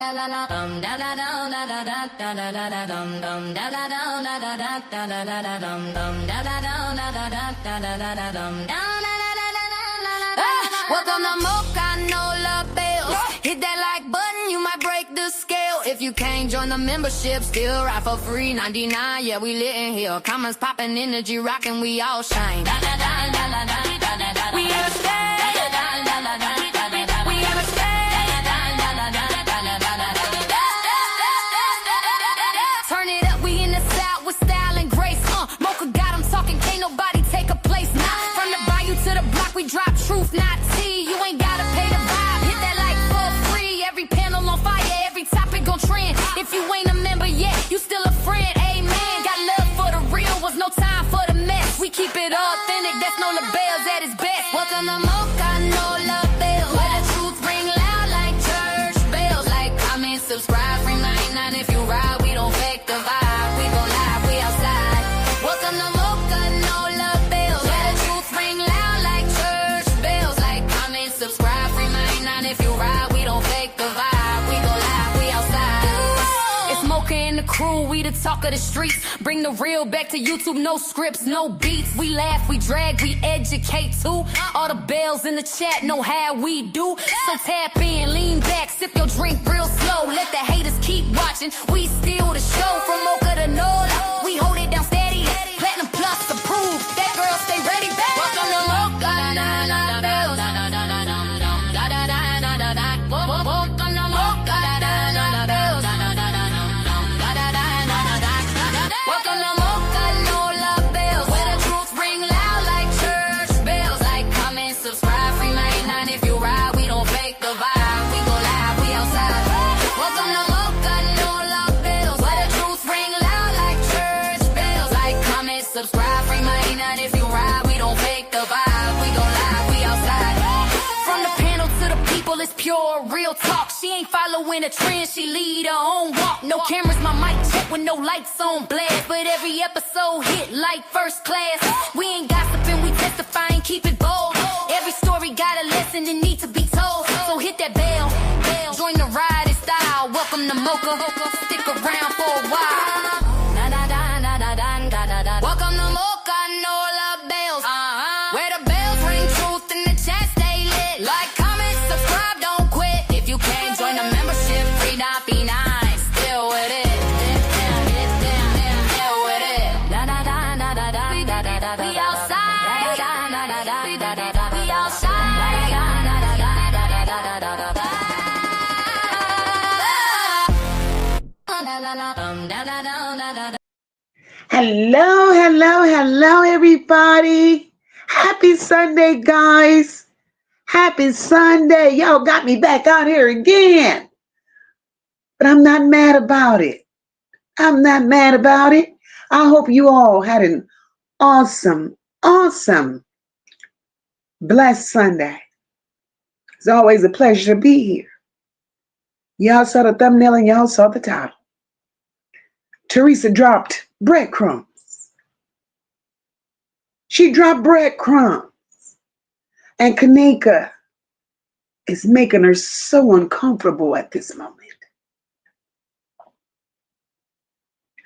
Welcome to MOCA, no love bills. Hit that like button, you might break the scale. If you can't join the membership, still ride for free, $99. Yeah, we lit in here. Comments popping, energy rocking, we all shine. We have a stay. We have a stay. Turn it up, we in the South with style and grace. MOCA got 'em talking, can't nobody take a place. Nah, from the bayou to the block, we drop truth, not tea. You ain't gotta pay the vibe, hit that like for free. Every panel on fire, every topic gon' trend. If you ain't a member yet, you still a friend, amen. Got love for the real, was no time for the mess. We keep it authentic, that's no labels at its best. Welcome to MOCA, no love bills. Where the truth ring loud like church bells. Like, comment, subscribe, free 99 if you ride. We don't fake the vibe, we gon' live, we outside. Welcome to MOCA, no love bills. Where the truth ring loud like church bells. Like, comment, subscribe, free 99 if you ride. We don't fake the vibe, we gon' live, we outside. It's MOCA and the crew, we the talk of the streets. Bring the real back to YouTube, no scripts, no beats. We laugh, we drag, we educate too. All the bells in the chat know how we do. So tap in, lean back, sip your drink real slow. Let the haters keep watching, we steal the show. From MOCA to NOLA, we hold it down steady. Platinum plus approved, that girl stay ready. Welcome to MOCA, na na bells. Welcome to MOCA, na na bells. Welcome to MOCA, no love bills. Where the truth ring loud like church bells. Like, comment, subscribe, free 99 if you ride. We don't fake the vibe, we go live, we outside. Welcome to MOCA, no love bills. Where the truth ring loud like church bells. Like, comment, subscribe, free 99 if you ride. We don't fake the vibe, we go live, we outside. From the panel to the people, it's pure real talk. She ain't following a trend, she lead her own walk. No cameras, my mic check with no lights on blast. But every episode hit like first class. We ain't gossiping, we testifying, keep it bold. Every story got a lesson that need to be told. So hit that bell, join the ride in style. Welcome to MOCA, stick around for a while. Welcome to MOCA, no love bells. Where the bells ring, truth in the chat stay lit. Like, comment, subscribe, don't quit. If you can't join the membership, free $99. Still with it. Still with it. We outside. We outside. Hello, hello, hello, everybody. Happy Sunday, guys. Happy Sunday. Y'all got me back out here again. But I'm not mad about it. I'm not mad about it. I hope you all had an awesome, blessed Sunday. It's always a pleasure to be here. Y'all saw the thumbnail and y'all saw the title. Theresa dropped breadcrumbs. She dropped breadcrumbs. And Kenneka is making her so uncomfortable at this moment.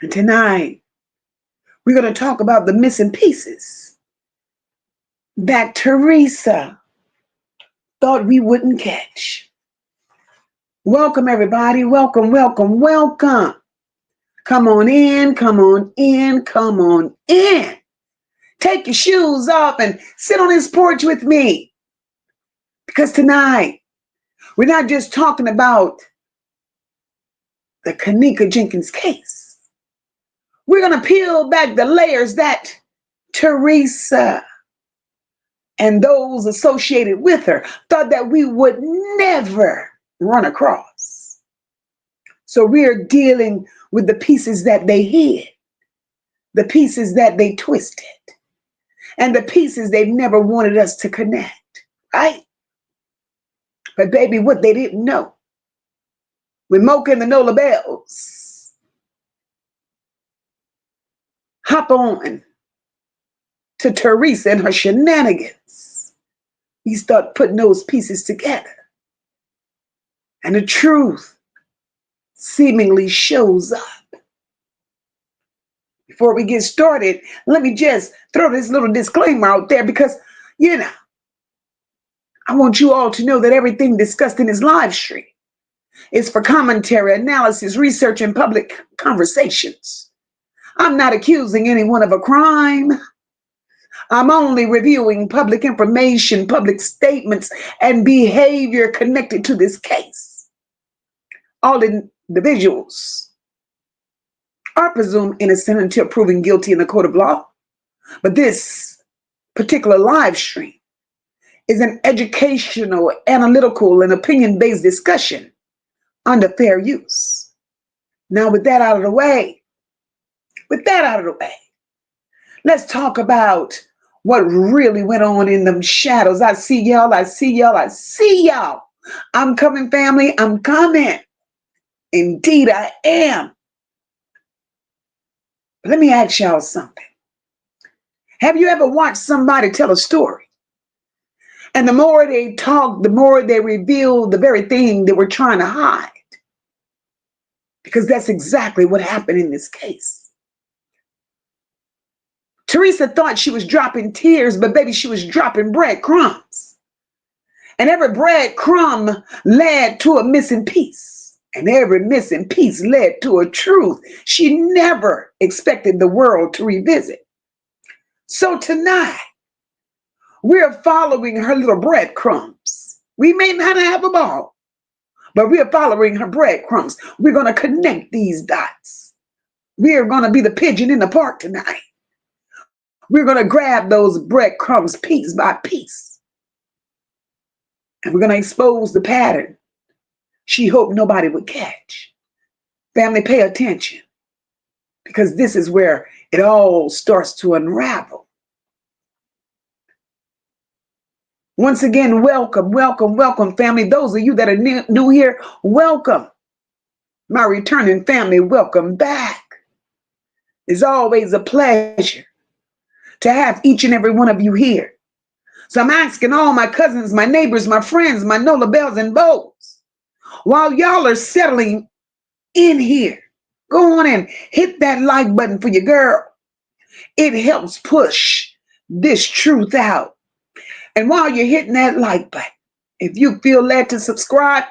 And tonight, we're going to talk about the missing pieces that Theresa thought we wouldn't catch. Welcome, everybody. Welcome, welcome, welcome. Come on in, come on in, come on in. Take your shoes off and sit on this porch with me. Because tonight, we're not just talking about the Kenneka Jenkins case. We're going to peel back the layers that Theresa and those associated with her thought that we would never run across. So we're dealing with the pieces that they hid, the pieces that they twisted, and the pieces they've never wanted us to connect, right? But baby, what they didn't know, with MOCA and the NOLA bells, hop on to Theresa and her shenanigans. We start putting those pieces together. And the truth seemingly shows up. Before we get started, let me just throw this little disclaimer out there because, I want you all to know that everything discussed in this live stream is for commentary, analysis, research, and public conversations. I'm not accusing anyone of a crime. I'm only reviewing public information, public statements, and behavior connected to this case. All individuals are presumed innocent until proven guilty in the court of law. But this particular live stream is an educational, analytical, and opinion-based discussion under fair use. Now, with that out of the way, let's talk about what really went on in them shadows. I see y'all. I'm coming, family. I'm coming. Indeed, I am. But let me ask y'all something. Have you ever watched somebody tell a story? And the more they talk, the more they reveal the very thing they were trying to hide. Because that's exactly what happened in this case. Theresa thought she was dropping tears, but baby, she was dropping breadcrumbs. And every breadcrumb led to a missing piece. And every missing piece led to a truth she never expected the world to revisit. So tonight, we're following her little breadcrumbs. We may not have them all, but we're following her breadcrumbs. We're going to connect these dots. We are going to be the pigeon in the park tonight. We're going to grab those breadcrumbs piece by piece. And we're going to expose the pattern she hoped nobody would catch. Family, pay attention, because this is where it all starts to unravel. Once again, welcome, family. Those of you that are new here, welcome. My returning family, welcome back. It's always a pleasure to have each and every one of you here. So I'm asking all my cousins, my neighbors, my friends, my Nola Bells and Bows, while y'all are settling in here, go on and hit that like button for your girl. It helps push this truth out. And while you're hitting that like button, if you feel led to subscribe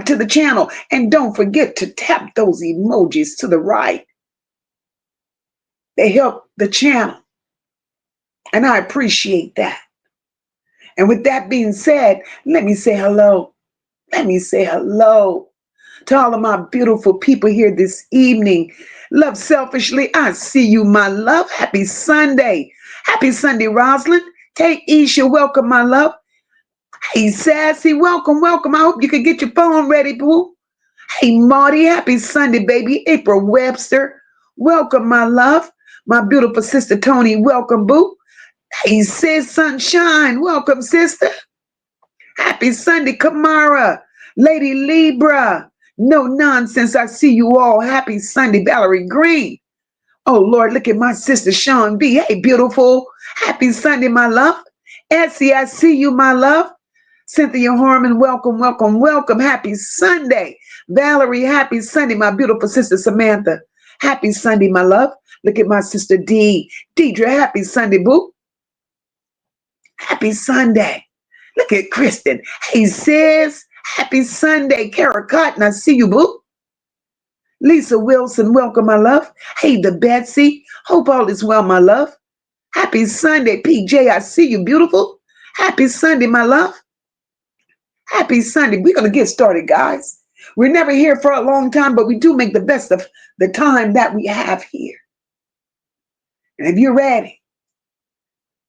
to the channel. And don't forget to tap those emojis to the right. They help the channel. And I appreciate that. And with that being said, let me say hello. Let me say hello to all of my beautiful people here this evening. Love selfishly, I see you, my love. Happy Sunday. Happy Sunday, Rosalind. Kate Isha, welcome, my love. Hey, Sassy, welcome. I hope you can get your phone ready, boo. Hey, Marty, happy Sunday, baby. April Webster, welcome, my love. My beautiful sister, Tony, welcome, boo. Hey, sis, Sunshine, welcome, sister. Happy Sunday, Kamara, Lady Libra. No nonsense, I see you all. Happy Sunday, Valerie Green. Oh, Lord, look at my sister, Sean B. Hey, beautiful. Happy Sunday, my love. Essie, I see you, my love. Cynthia Harmon, welcome. Happy Sunday. Valerie, happy Sunday, my beautiful sister, Samantha. Happy Sunday, my love. Look at my sister, Dee. Deidre, happy Sunday, boo. Happy Sunday. Look at Kristen. Hey, sis. Happy Sunday. Kara Cotton, I see you, boo. Lisa Wilson, welcome, my love. Hey, the Betsy. Hope all is well, my love. Happy Sunday. PJ, I see you, beautiful. Happy Sunday, my love. Happy Sunday. We're going to get started, guys. We're never here for a long time, but we do make the best of the time that we have here. And if you're ready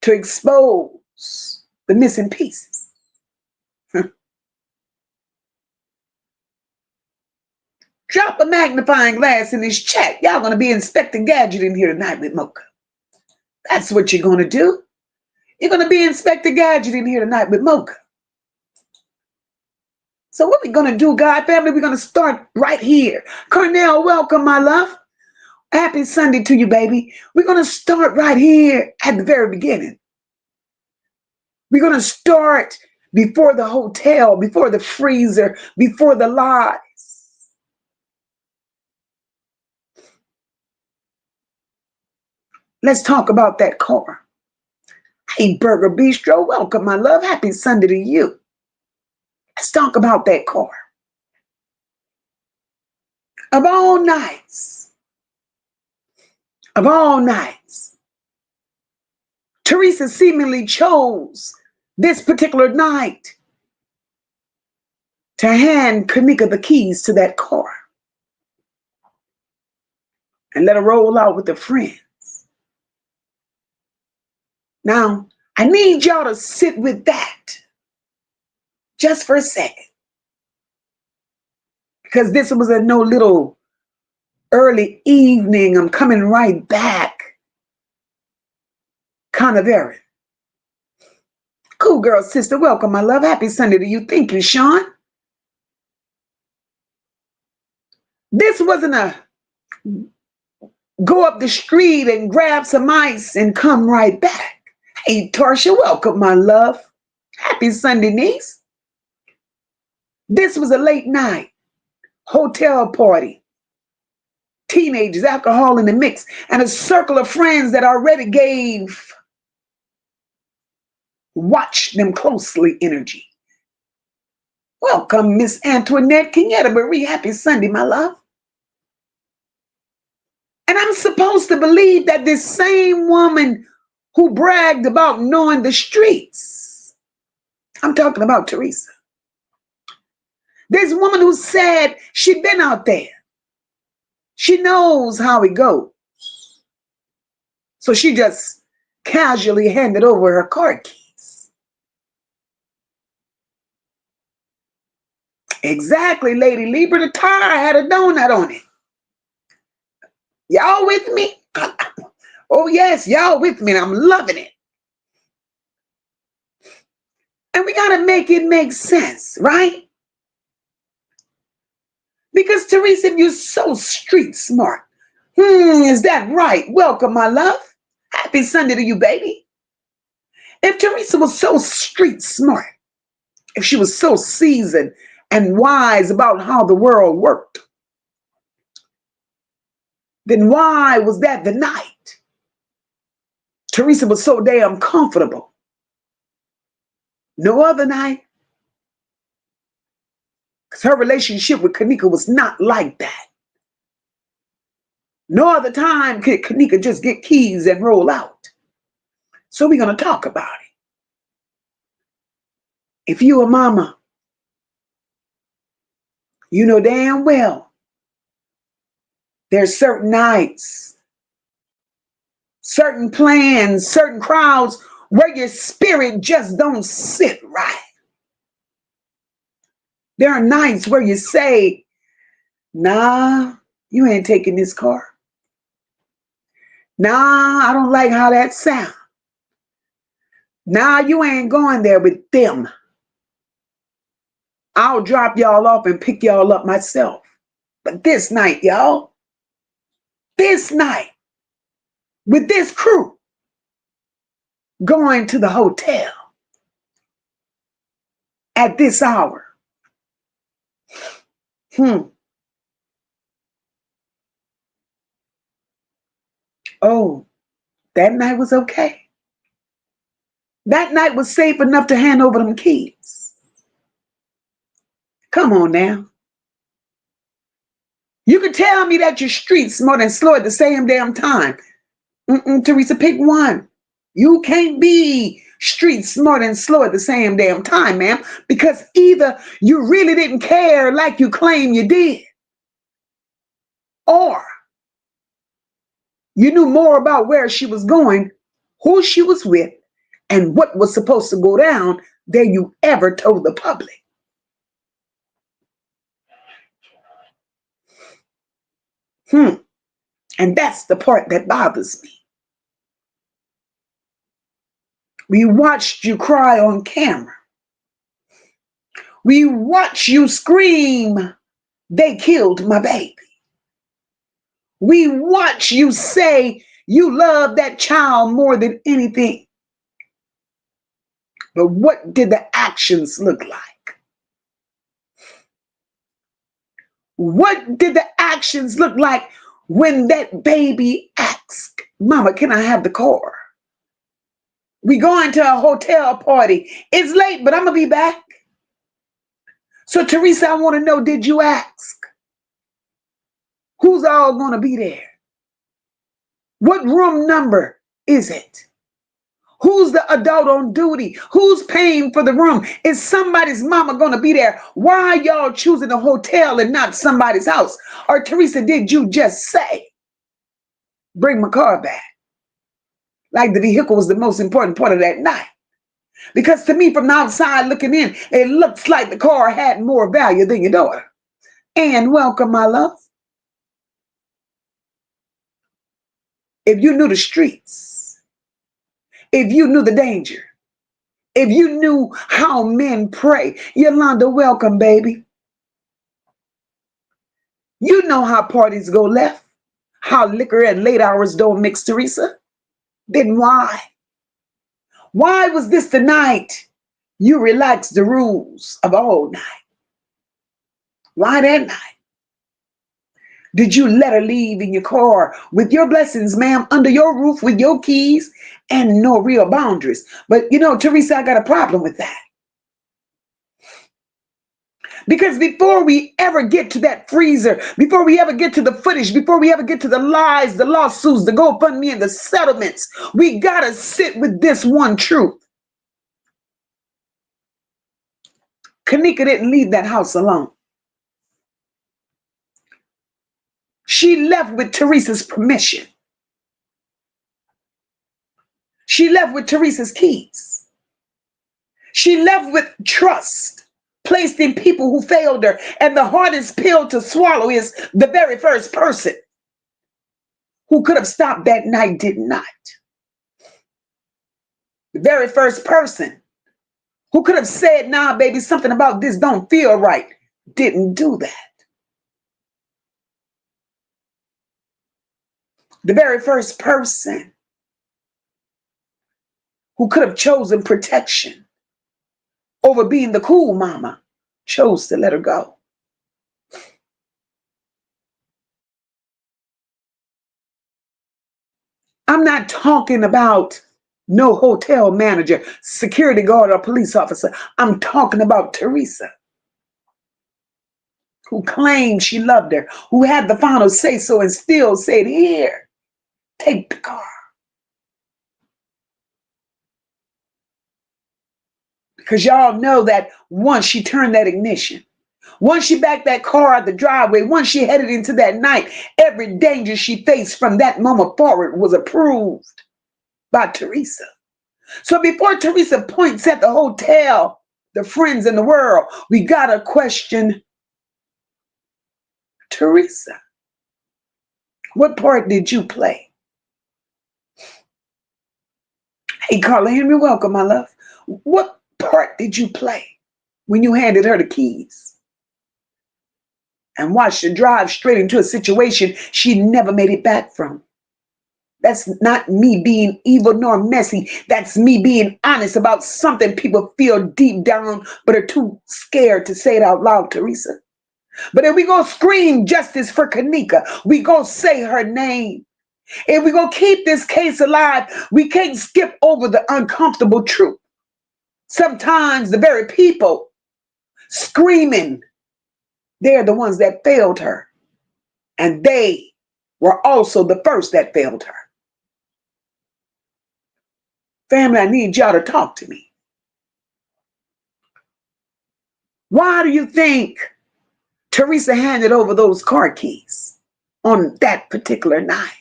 to expose the missing pieces, drop a magnifying glass in this chat. Y'all going to be Inspector Gadget in here tonight with MOCA. That's what you're going to do. You're going to be Inspector Gadget in here tonight with MOCA. So what we're going to do, God family, we're going to start right here. Cornell, welcome, my love. Happy Sunday to you, baby. We're going to start right here at the very beginning. We're going to start before the hotel, before the freezer, before the lies. Let's talk about that car. Hey, Burger Bistro, welcome, my love. Happy Sunday to you. Let's talk about that car. Of all nights, of all nights, Theresa seemingly chose this particular night to hand Kenneka the keys to that car and let her roll out with her friends. Now, I need y'all to sit with that just for a second, because this was a no little early evening, I'm coming right back kind of errand. Cool girl, sister, welcome, my love. Happy Sunday to you. Thank you, Sean. This wasn't a go up the street and grab some ice and come right back. Hey, Tarsha, welcome, my love. Happy Sunday, niece. This was a late night hotel party. Teenagers, alcohol in the mix, and a circle of friends that already gave watch them closely energy. Welcome, Miss Antoinette Kenneka Marie. Happy Sunday, my love. And I'm supposed to believe that this same woman who bragged about knowing the streets, I'm talking about Theresa. This woman who said she'd been out there. She knows how it goes. So she just casually handed over her car keys. Exactly, Lady Libra. The tire had a donut on it. Y'all with me? Oh, yes, y'all with me. And I'm loving it. And we got to make it make sense, right? Because, Theresa, you're so street smart. Is that right? Welcome, my love. Happy Sunday to you, baby. If Theresa was so street smart, if she was so seasoned and wise about how the world worked, then why was that the night Theresa was so damn comfortable? No other night. Because her relationship with Kenneka was not like that. No other time could Kenneka just get keys and roll out. So we're going to talk about it. If you a mama, you know damn well there's certain nights, certain plans, certain crowds where your spirit just don't sit right. There are nights where you say, nah, you ain't taking this car. Nah, I don't like how that sounds. Nah, you ain't going there with them. I'll drop y'all off and pick y'all up myself. But this night, y'all, this night, with this crew, going to the hotel at this hour. Oh, that night was okay. That night was safe enough to hand over them keys. Come on now. You can tell me that you're street smart and slow at the same damn time. Theresa, pick one. You can't be street smart and slow at the same damn time, ma'am, because either you really didn't care like you claim you did, or you knew more about where she was going, who she was with, and what was supposed to go down than you ever told the public. And that's the part that bothers me. We watched you cry on camera. We watched you scream, they killed my baby. We watched you say you love that child more than anything. But what did the actions look like? What did the actions look like When that baby asks, Mama, can I have the car? We going to a hotel party. It's late, but I'm going to be back. So, Theresa, I want to know, did you ask? Who's all going to be there? What room number is it? Who's the adult on duty? Who's paying for the room? Is somebody's mama going to be there? Why are y'all choosing a hotel and not somebody's house? Or Theresa, did you just say, bring my car back? Like the vehicle was the most important part of that night. Because to me, from the outside looking in, it looks like the car had more value than your daughter. And welcome, my love. If you knew the streets, if you knew the danger, if you knew how men pray, Yolanda, welcome, baby. You know how parties go left, how liquor at late hours don't mix, Theresa. Then why? Why was this the night you relaxed the rules of all night? Why that night? Did you let her leave in your car with your blessings, ma'am, under your roof with your keys and no real boundaries? But you know, Theresa, I got a problem with that. Because before we ever get to that freezer, before we ever get to the footage, before we ever get to the lies, the lawsuits, the GoFundMe, and the settlements, we got to sit with this one truth. Kenneka didn't leave that house alone. She left with Theresa's permission. She left with Theresa's keys. She left with trust placed in people who failed her. And the hardest pill to swallow is the very first person who could have stopped that night did not. The very first person who could have said, nah, baby, something about this don't feel right, didn't do that. The very first person who could have chosen protection over being the cool mama chose to let her go. I'm not talking about no hotel manager, security guard, or police officer. I'm talking about Theresa, who claimed she loved her, who had the final say so and still said, here, take the car. Because y'all know that once she turned that ignition, once she backed that car out the driveway, once she headed into that night, every danger she faced from that moment forward was approved by Theresa. So before Theresa points at the hotel, the friends in the world, we got to question Theresa. What part did you play? Hey, Carla Henry, welcome, my love. What part did you play when you handed her the keys and watched her drive straight into a situation she never made it back from? That's not me being evil nor messy. That's me being honest about something people feel deep down but are too scared to say it out loud, Theresa. But if we go scream justice for Kenneka, we go say her name. If we go keep this case alive, we can't skip over the uncomfortable truth. Sometimes the very people screaming, they're the ones that failed her. And they were also the first that failed her. Family, I need y'all to talk to me. Why do you think Theresa handed over those car keys on that particular night?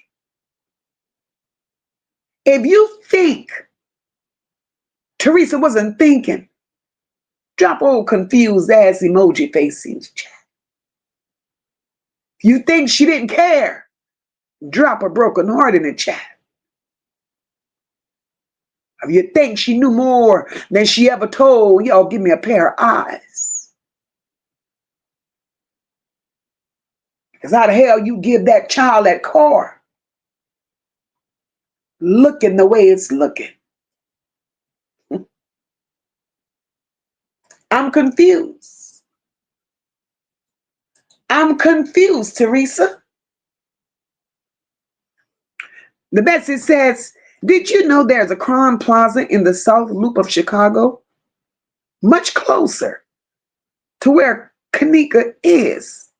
If you think Theresa wasn't thinking, drop old confused ass emoji face in the chat. If you think she didn't care, drop a broken heart in the chat. If you think she knew more than she ever told, y'all give me a pair of eyes. Because how the hell you give that child that car looking the way it's looking? I'm confused. I'm confused, Theresa. The Betsy says, did you know there's a Crime Plaza in the South Loop of Chicago? Much closer to where Kenneka is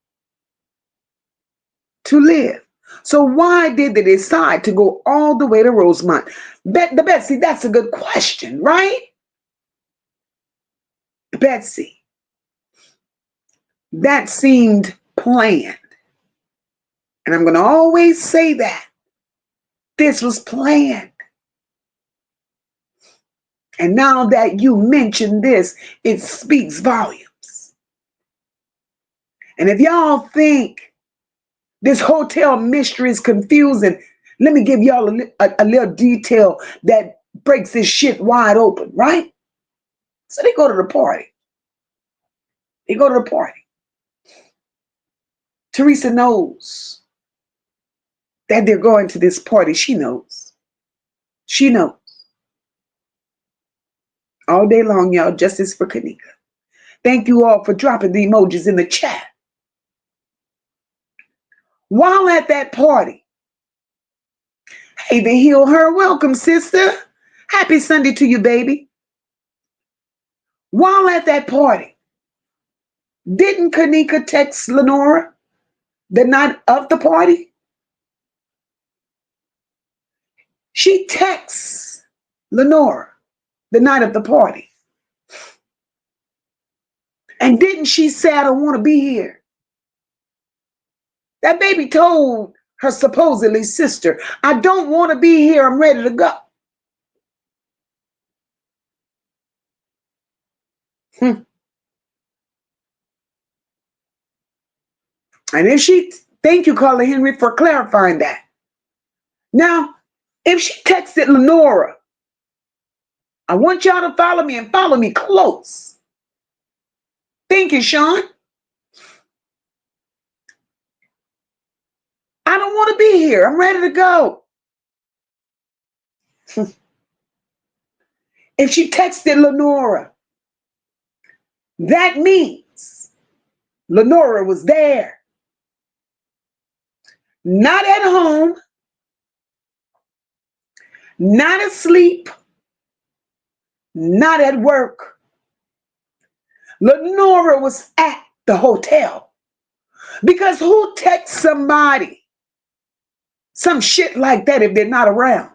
to live. So why did they decide to go all the way to Rosemont? The Betsy, that's a good question, right? Betsy, that seemed planned. And I'm going to always say that. This was planned. And now that you mention this, it speaks volumes. And if y'all think this hotel mystery is confusing, let me give y'all a little detail that breaks this shit wide open, right? So they go to the party. They go to the party. Theresa knows that they're going to this party. She knows. She knows. All day long, y'all, justice for Kenneka. Thank you all for dropping the emojis in the chat. While at that party, hey, they heal her. Welcome, sister. Happy Sunday to you, baby. While at that party, didn't Kenneka text Lenora the night of the party? She texts Lenora the night of the party. And didn't she say, I don't want to be here? That baby told her supposedly sister, I don't want to be here. I'm ready to go. And if she, thank you, Carla Henry, for clarifying that. Now, if she texted Lenora, I want y'all to follow me and follow me close. Thank you, Sean. I don't want to be here. I'm ready to go. If she texted Lenora, that means Lenora was there. Not at home, not asleep, not at work. Lenora was at the hotel. Because who texts somebody some shit like that if they're not around?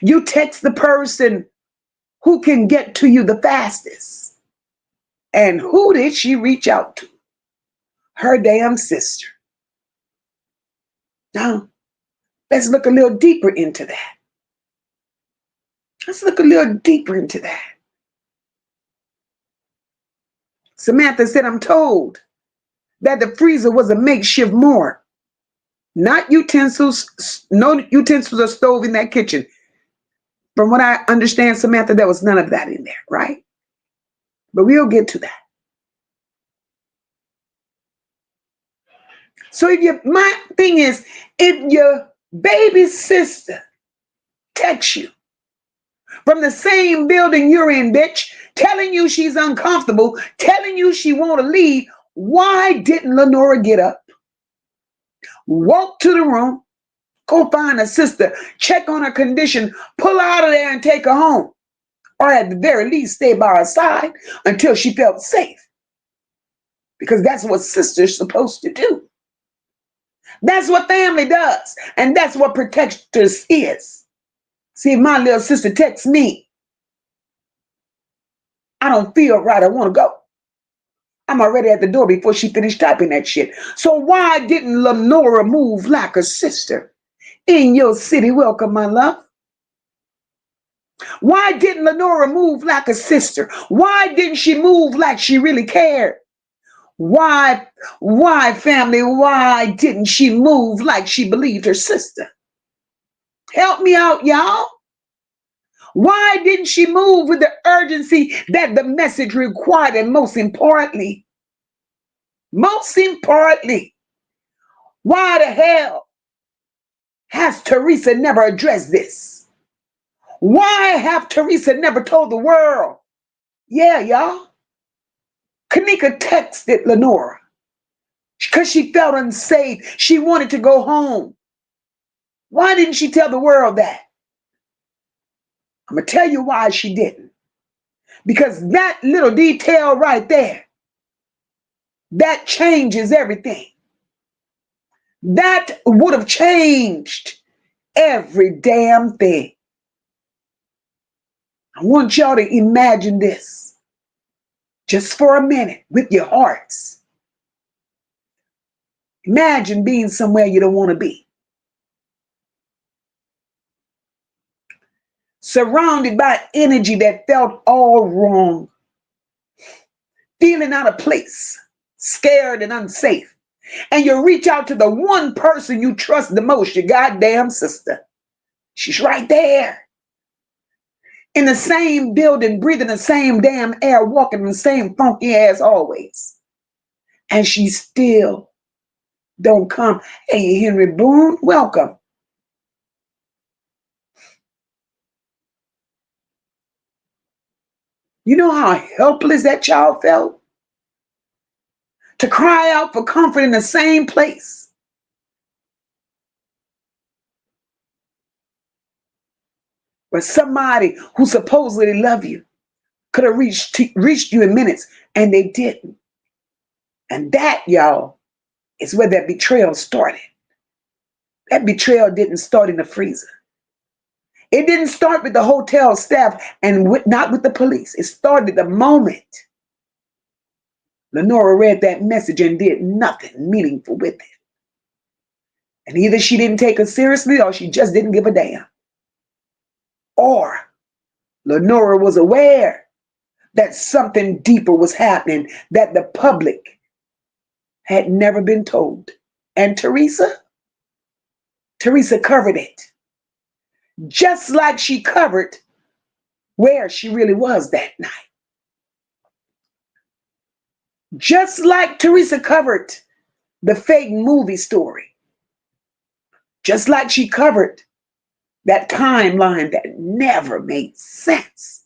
You text the person who can get to you the fastest. And who did she reach out to? Her damn sister. Now, let's look a little deeper into that. Let's look a little deeper into that. Samantha said, I'm told that the freezer was a makeshift morgue. Not utensils, no utensils or stove in that kitchen. From what I understand, Samantha, there was none of that in there, right? But we'll get to that. So my thing is, if your baby sister texts you from the same building you're in, bitch, telling you she's uncomfortable, telling you she want to leave, why didn't Lenora get up, walk to the room, go find her sister, check on her condition, pull her out of there and take her home? Or at the very least, stay by her side until she felt safe. Because that's what sisters supposed to do. That's what family does. And that's what protectors is. See, if my little sister texts me, I don't feel right, I want to go, I'm already at the door before she finished typing that shit. So why didn't Lenora move like a sister in your city? Welcome, my love. Why didn't Lenora move like a sister? Why didn't she move like she really cared? Why, family, why didn't she move like she believed her sister? Help me out, y'all. Why didn't she move with the urgency that the message required? And most importantly, why the hell has Theresa never addressed this? Why have Theresa never told the world? Yeah, y'all. Kenneka texted Lenora because she felt unsafe. She wanted to go home. Why didn't she tell the world that? I'm going to tell you why she didn't. Because that little detail right there, that changes everything. That would have changed every damn thing. I want y'all to imagine this just for a minute with your hearts. Imagine being somewhere you don't want to be. Surrounded by energy that felt all wrong. Feeling out of place, scared and unsafe. And you reach out to the one person you trust the most, your goddamn sister. She's right there. In the same building, breathing the same damn air, walking the same funky ass always. And she still don't come. Hey, Henry Boone, welcome. You know how helpless that child felt? To cry out for comfort in the same place. Where somebody who supposedly loved you could have reached you in minutes, and they didn't. And that, y'all, is where that betrayal started. That betrayal didn't start in the freezer. It didn't start with the hotel staff and not with the police. It started the moment Lenora read that message and did nothing meaningful with it. And either she didn't take it seriously or she just didn't give a damn. Or Lenora was aware that something deeper was happening that the public had never been told. And Theresa covered it. Just like she covered where she really was that night. Just like Theresa covered the fake movie story. Just like she covered that timeline that never made sense.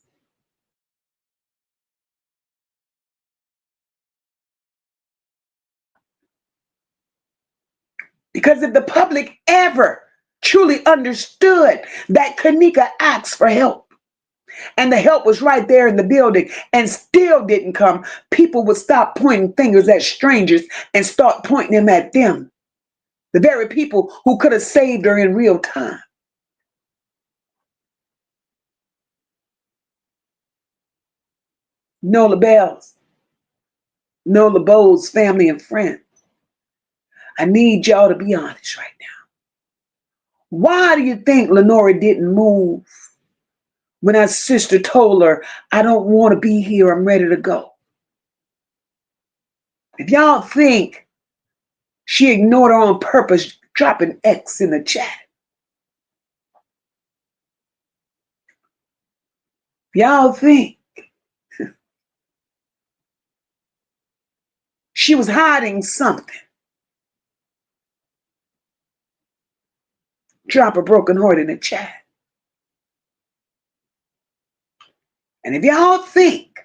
Because if the public ever truly understood that Kenneka asked for help, and the help was right there in the building and still didn't come, people would stop pointing fingers at strangers and start pointing them at them. The very people who could have saved her in real time. Nola Bells, Nola Bowles, family and friends. I need y'all to be honest right now. Why do you think Lenora didn't move when her sister told her, I don't want to be here, I'm ready to go? If y'all think she ignored her on purpose, drop an X in the chat. If y'all think she was hiding something, drop a broken heart in the chat. And if y'all think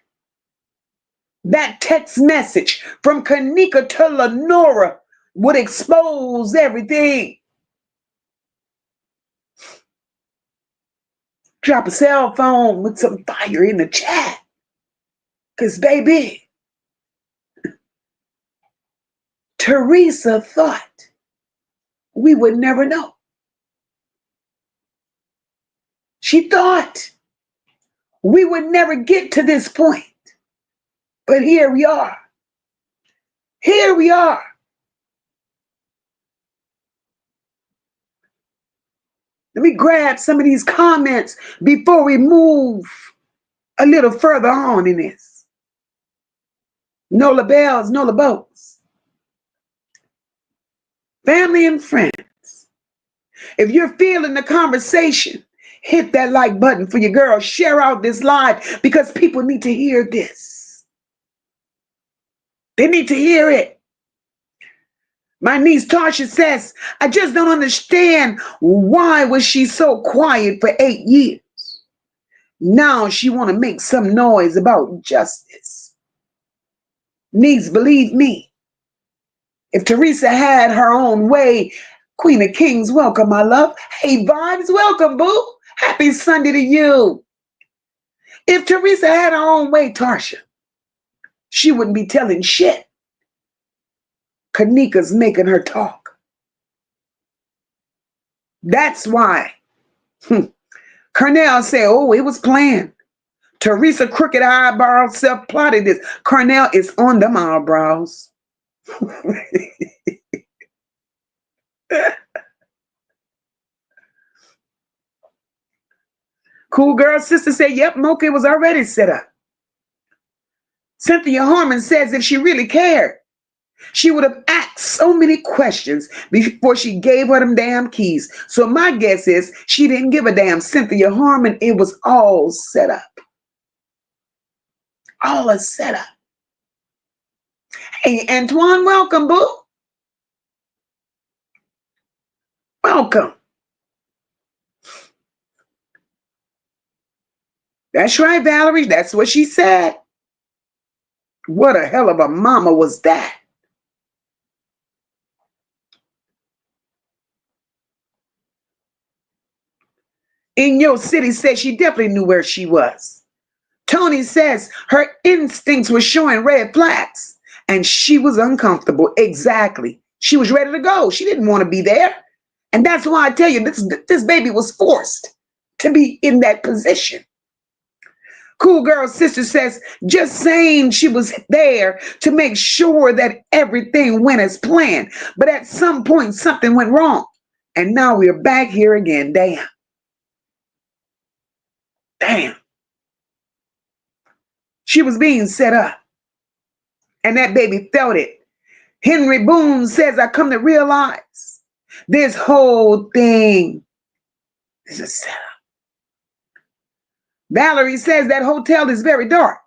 that text message from Kenneka to Lenora would expose everything, drop a cell phone with some fire in the chat. Because, baby, Theresa thought we would never know. She thought we would never get to this point. But here we are. Here we are. Let me grab some of these comments before we move a little further on in this. Nola Bells, Nola Boats. Family and friends. If you're feeling the conversation, hit that like button for your girl. Share out this live because people need to hear this. They need to hear it. My niece Tasha says, I just don't understand why was she so quiet for 8 years. Now she want to make some noise about justice. Niece, believe me, if Theresa had her own way, Queen of Kings, welcome, my love. Hey, Vibes, welcome, boo. Happy Sunday to you. If Theresa had her own way, Tarsha, she wouldn't be telling shit. Kenneka's making her talk. That's why. Cornell said, oh, it was planned. Theresa crooked eyebrow self plotted this. Cornell is on them eyebrows. Cool girl sister said, yep, MOCA was already set up. Cynthia Harmon says if she really cared, she would have asked so many questions before she gave her them damn keys. So my guess is she didn't give a damn. Cynthia Harmon, it was all set up. All a setup. Hey, Antoine, welcome, boo. Welcome. That's right, Valerie. That's what she said. What a hell of a mama was that? In your city said she definitely knew where she was. Tony says her instincts were showing red flags and she was uncomfortable. Exactly. She was ready to go. She didn't want to be there. And that's why I tell you, this baby was forced to be in that position. Cool girl sister says, just saying she was there to make sure that everything went as planned. But at some point, something went wrong. And now we're back here again. Damn. Damn. She was being set up. And that baby felt it. Henry Boone says, I come to realize this whole thing is a setup. Valerie says that hotel is very dark.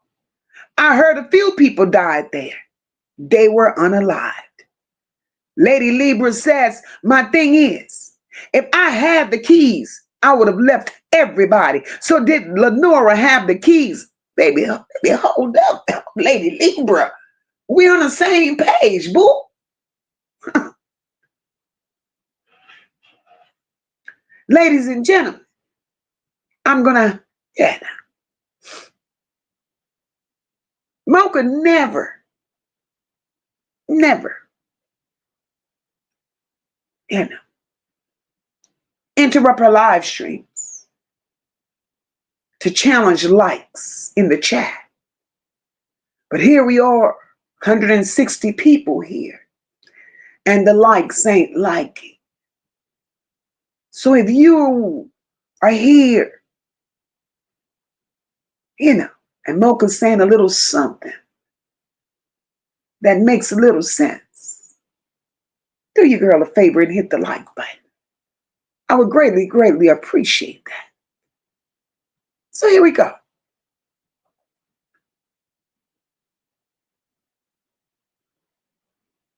I heard a few people died there. They were unalived. Lady Libra says, my thing is, if I had the keys, I would have left everybody. So did Lenora have the keys? Baby, hold up, Lady Libra. We on the same page, boo. Ladies and gentlemen, I'm gonna, MOCA never, interrupt her live streams to challenge likes in the chat. But here we are, 160 people here, and the likes ain't liking. So if you are here, and MOCA's saying a little something that makes a little sense, do your girl a favor and hit the like button. I would greatly, greatly appreciate that. So here we go.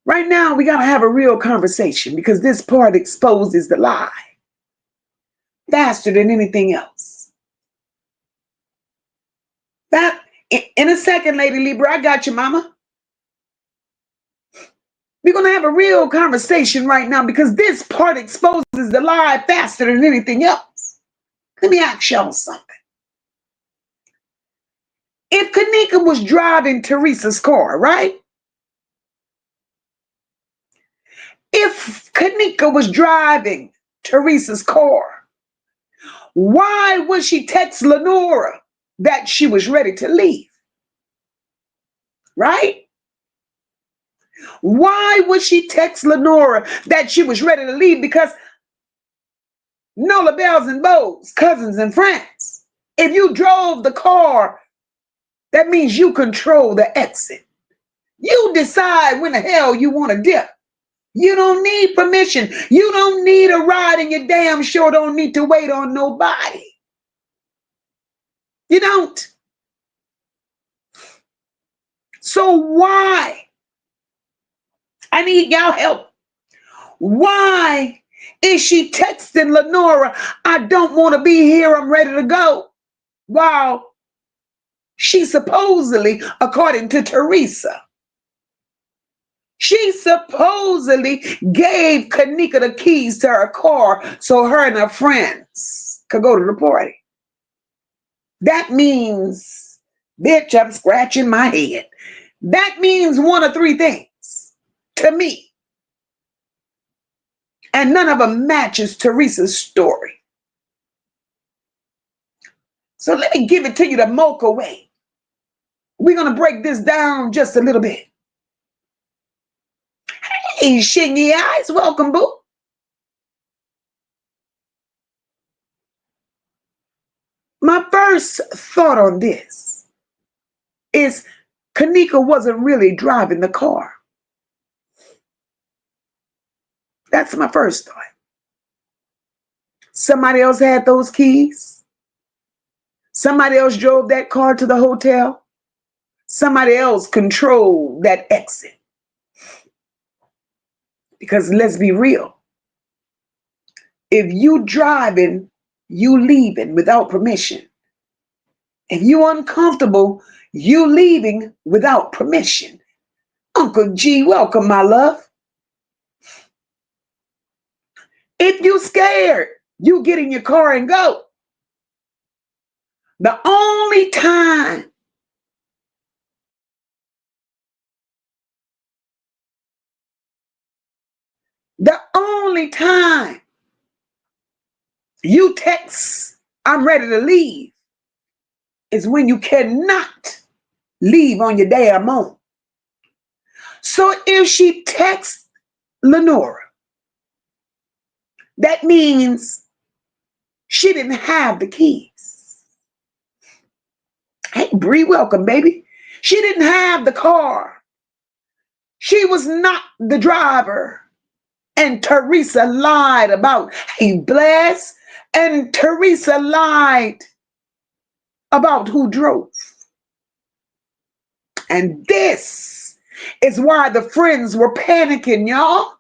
Right now, we got to have a real conversation because this part exposes the lie faster than anything else. That, in a second, Lady Libra, I got you, mama. We're going to have a real conversation right now because this part exposes the lie faster than anything else. Let me ask y'all something. If Kenneka was driving Theresa's car, right? If Kenneka was driving Theresa's car, why would she text Lenora that she was ready to leave? Right? Why would she text Lenora that she was ready to leave? Because Nola Bells and Bows, cousins and friends. If you drove the car, that means you control the exit. You decide when the hell you want to dip. You don't need permission. You don't need a ride, and you damn sure don't need to wait on nobody. You don't. So why? I need y'all help. Why is she texting Lenora, I don't want to be here, I'm ready to go? While she supposedly, according to Theresa, She supposedly gave Kenneka the keys to her car so her and her friends could go to the party. That means, bitch, I'm scratching my head. That means one of three things to me. And none of them matches Theresa's story. So let me give it to you the MOCA way. We're going to break this down just a little bit. Hey, Shingy Eyes, welcome, boo. My first thought on this is Kenneka wasn't really driving the car. That's my first thought. Somebody else had those keys. Somebody else drove that car to the hotel. Somebody else controlled that exit. Because let's be real. If you driving, you leaving without permission. If you uncomfortable, you leaving without permission. Uncle G, welcome, my love. If you scared, you get in your car and go. The only time you text, I'm ready to leave, is when you cannot leave on your damn own. So if she texts Lenora, that means she didn't have the keys. Hey, Bree, welcome, baby. She didn't have the car. She was not the driver. And Theresa lied about, hey, Bless, and Theresa lied about who drove. And this is why the friends were panicking, y'all.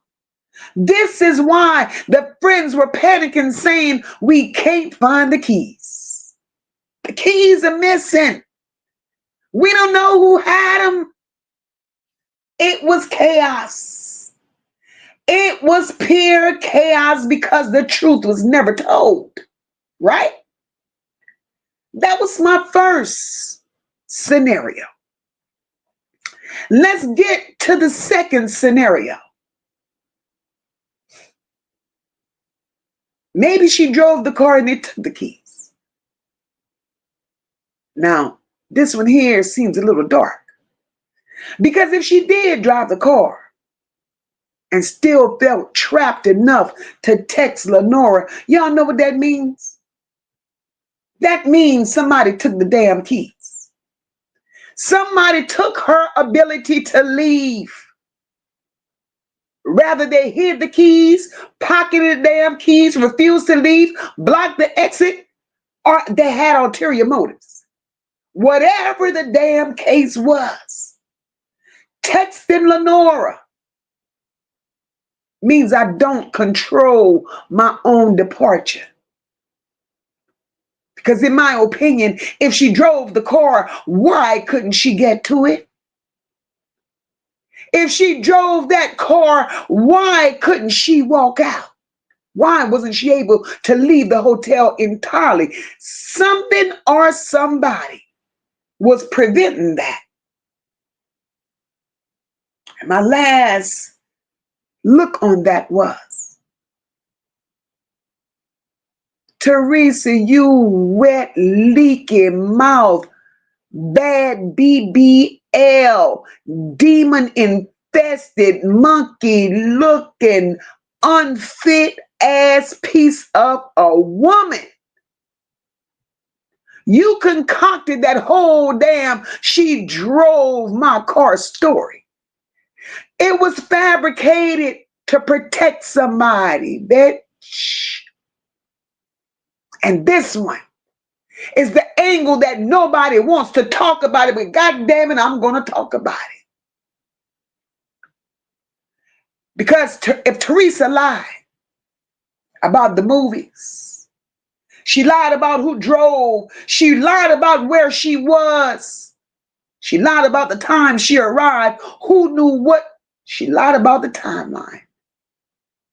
This is why the friends were panicking, saying, we can't find the keys. The keys are missing. We don't know who had them. It was chaos. It was pure chaos because the truth was never told, right? That was my first scenario. Let's get to the second scenario. Maybe she drove the car and they took the keys. Now, this one here seems a little dark. Because if she did drive the car and still felt trapped enough to text Lenora, y'all know what that means? That means somebody took the damn keys. Somebody took her ability to leave. Rather they hid the keys, pocketed the damn keys, refused to leave, blocked the exit, or they had ulterior motives. Whatever the damn case was, texting Lenora means I don't control my own departure. Because in my opinion, if she drove the car, why couldn't she get to it? If she drove that car, why couldn't she walk out? Why wasn't she able to leave the hotel entirely? Something or somebody was preventing that. And my last look on that was, Theresa, you wet, leaky mouth, bad BBL, demon infested, monkey looking, unfit ass piece of a woman. You concocted that whole damn she drove my car story. It was fabricated to protect somebody, bitch. And this one is the angle that nobody wants to talk about it, but God damn it, I'm going to talk about it. Because if Theresa lied about the movies, she lied about who drove, she lied about where she was, she lied about the time she arrived, who knew what She lied about the timeline.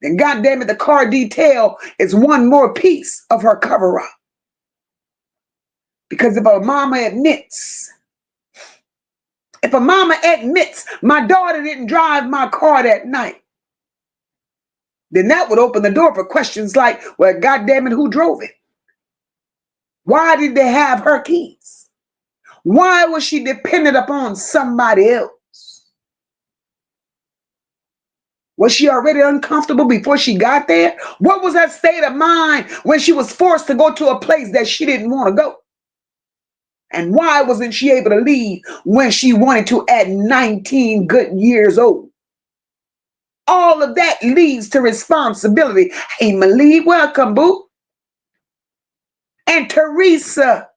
And goddamn it, the car detail is one more piece of her cover-up. Because if a mama admits my daughter didn't drive my car that night, then that would open the door for questions like, well, goddamn it, who drove it? Why did they have her keys? Why was she dependent upon somebody else? Was she already uncomfortable before she got there? What was her state of mind when she was forced to go to a place that she didn't want to go? And why wasn't she able to leave when she wanted to at 19 good years old? All of that leads to responsibility. Hey, Malik, welcome, boo. And Theresa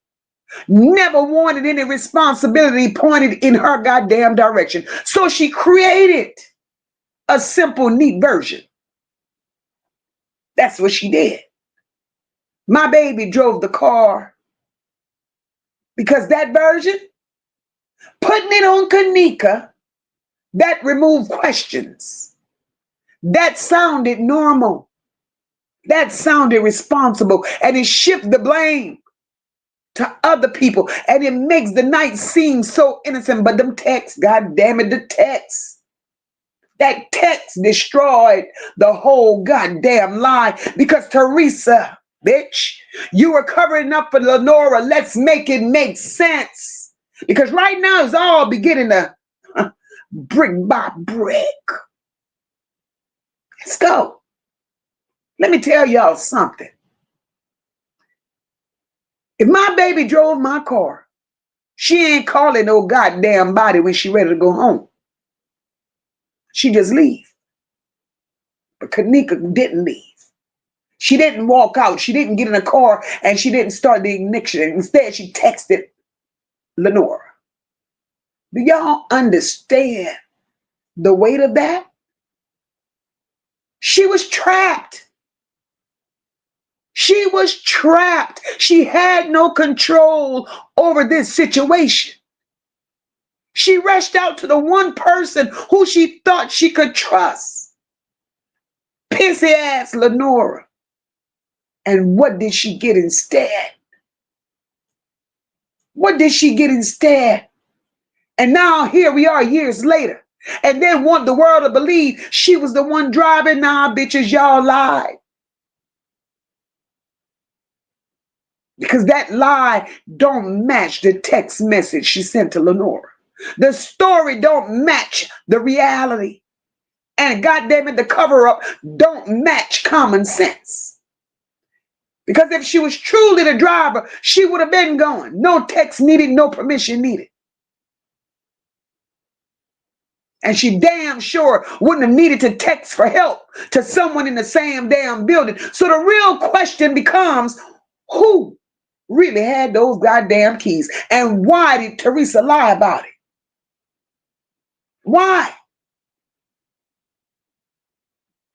never wanted any responsibility pointed in her goddamn direction. So she created a simple, neat version. That's what she did. My baby drove the car because that version, putting it on Kenneka, that removed questions. That sounded normal. That sounded responsible. And it shifts the blame to other people. And it makes the night seem so innocent. But them texts, God damn it, the texts. That text destroyed the whole goddamn lie. Because Theresa, bitch, you were covering up for Lenora. Let's make it make sense. Because right now it's all beginning to brick by brick. Let's go. Let me tell y'all something. If my baby drove my car, she ain't calling no goddamn body when she ready to go home. She just leave. But Kenneka didn't leave. She didn't walk out. She didn't get in a car and she didn't start the ignition. Instead, she texted Lenora. Do y'all understand the weight of that? She was trapped. She was trapped. She had no control over this situation. She rushed out to the one person who she thought she could trust. Pissy ass Lenora. And what did she get instead? What did she get instead? And now here we are years later. And they want the world to believe she was the one driving. Nah, bitches, y'all lied. Because that lie don't match the text message she sent to Lenora. The story don't match the reality. And goddamn it, the cover-up don't match common sense. Because if she was truly the driver, she would have been going. No text needed, no permission needed. And she damn sure wouldn't have needed to text for help to someone in the same damn building. So the real question becomes, who really had those goddamn keys? And why did Theresa lie about it? Why?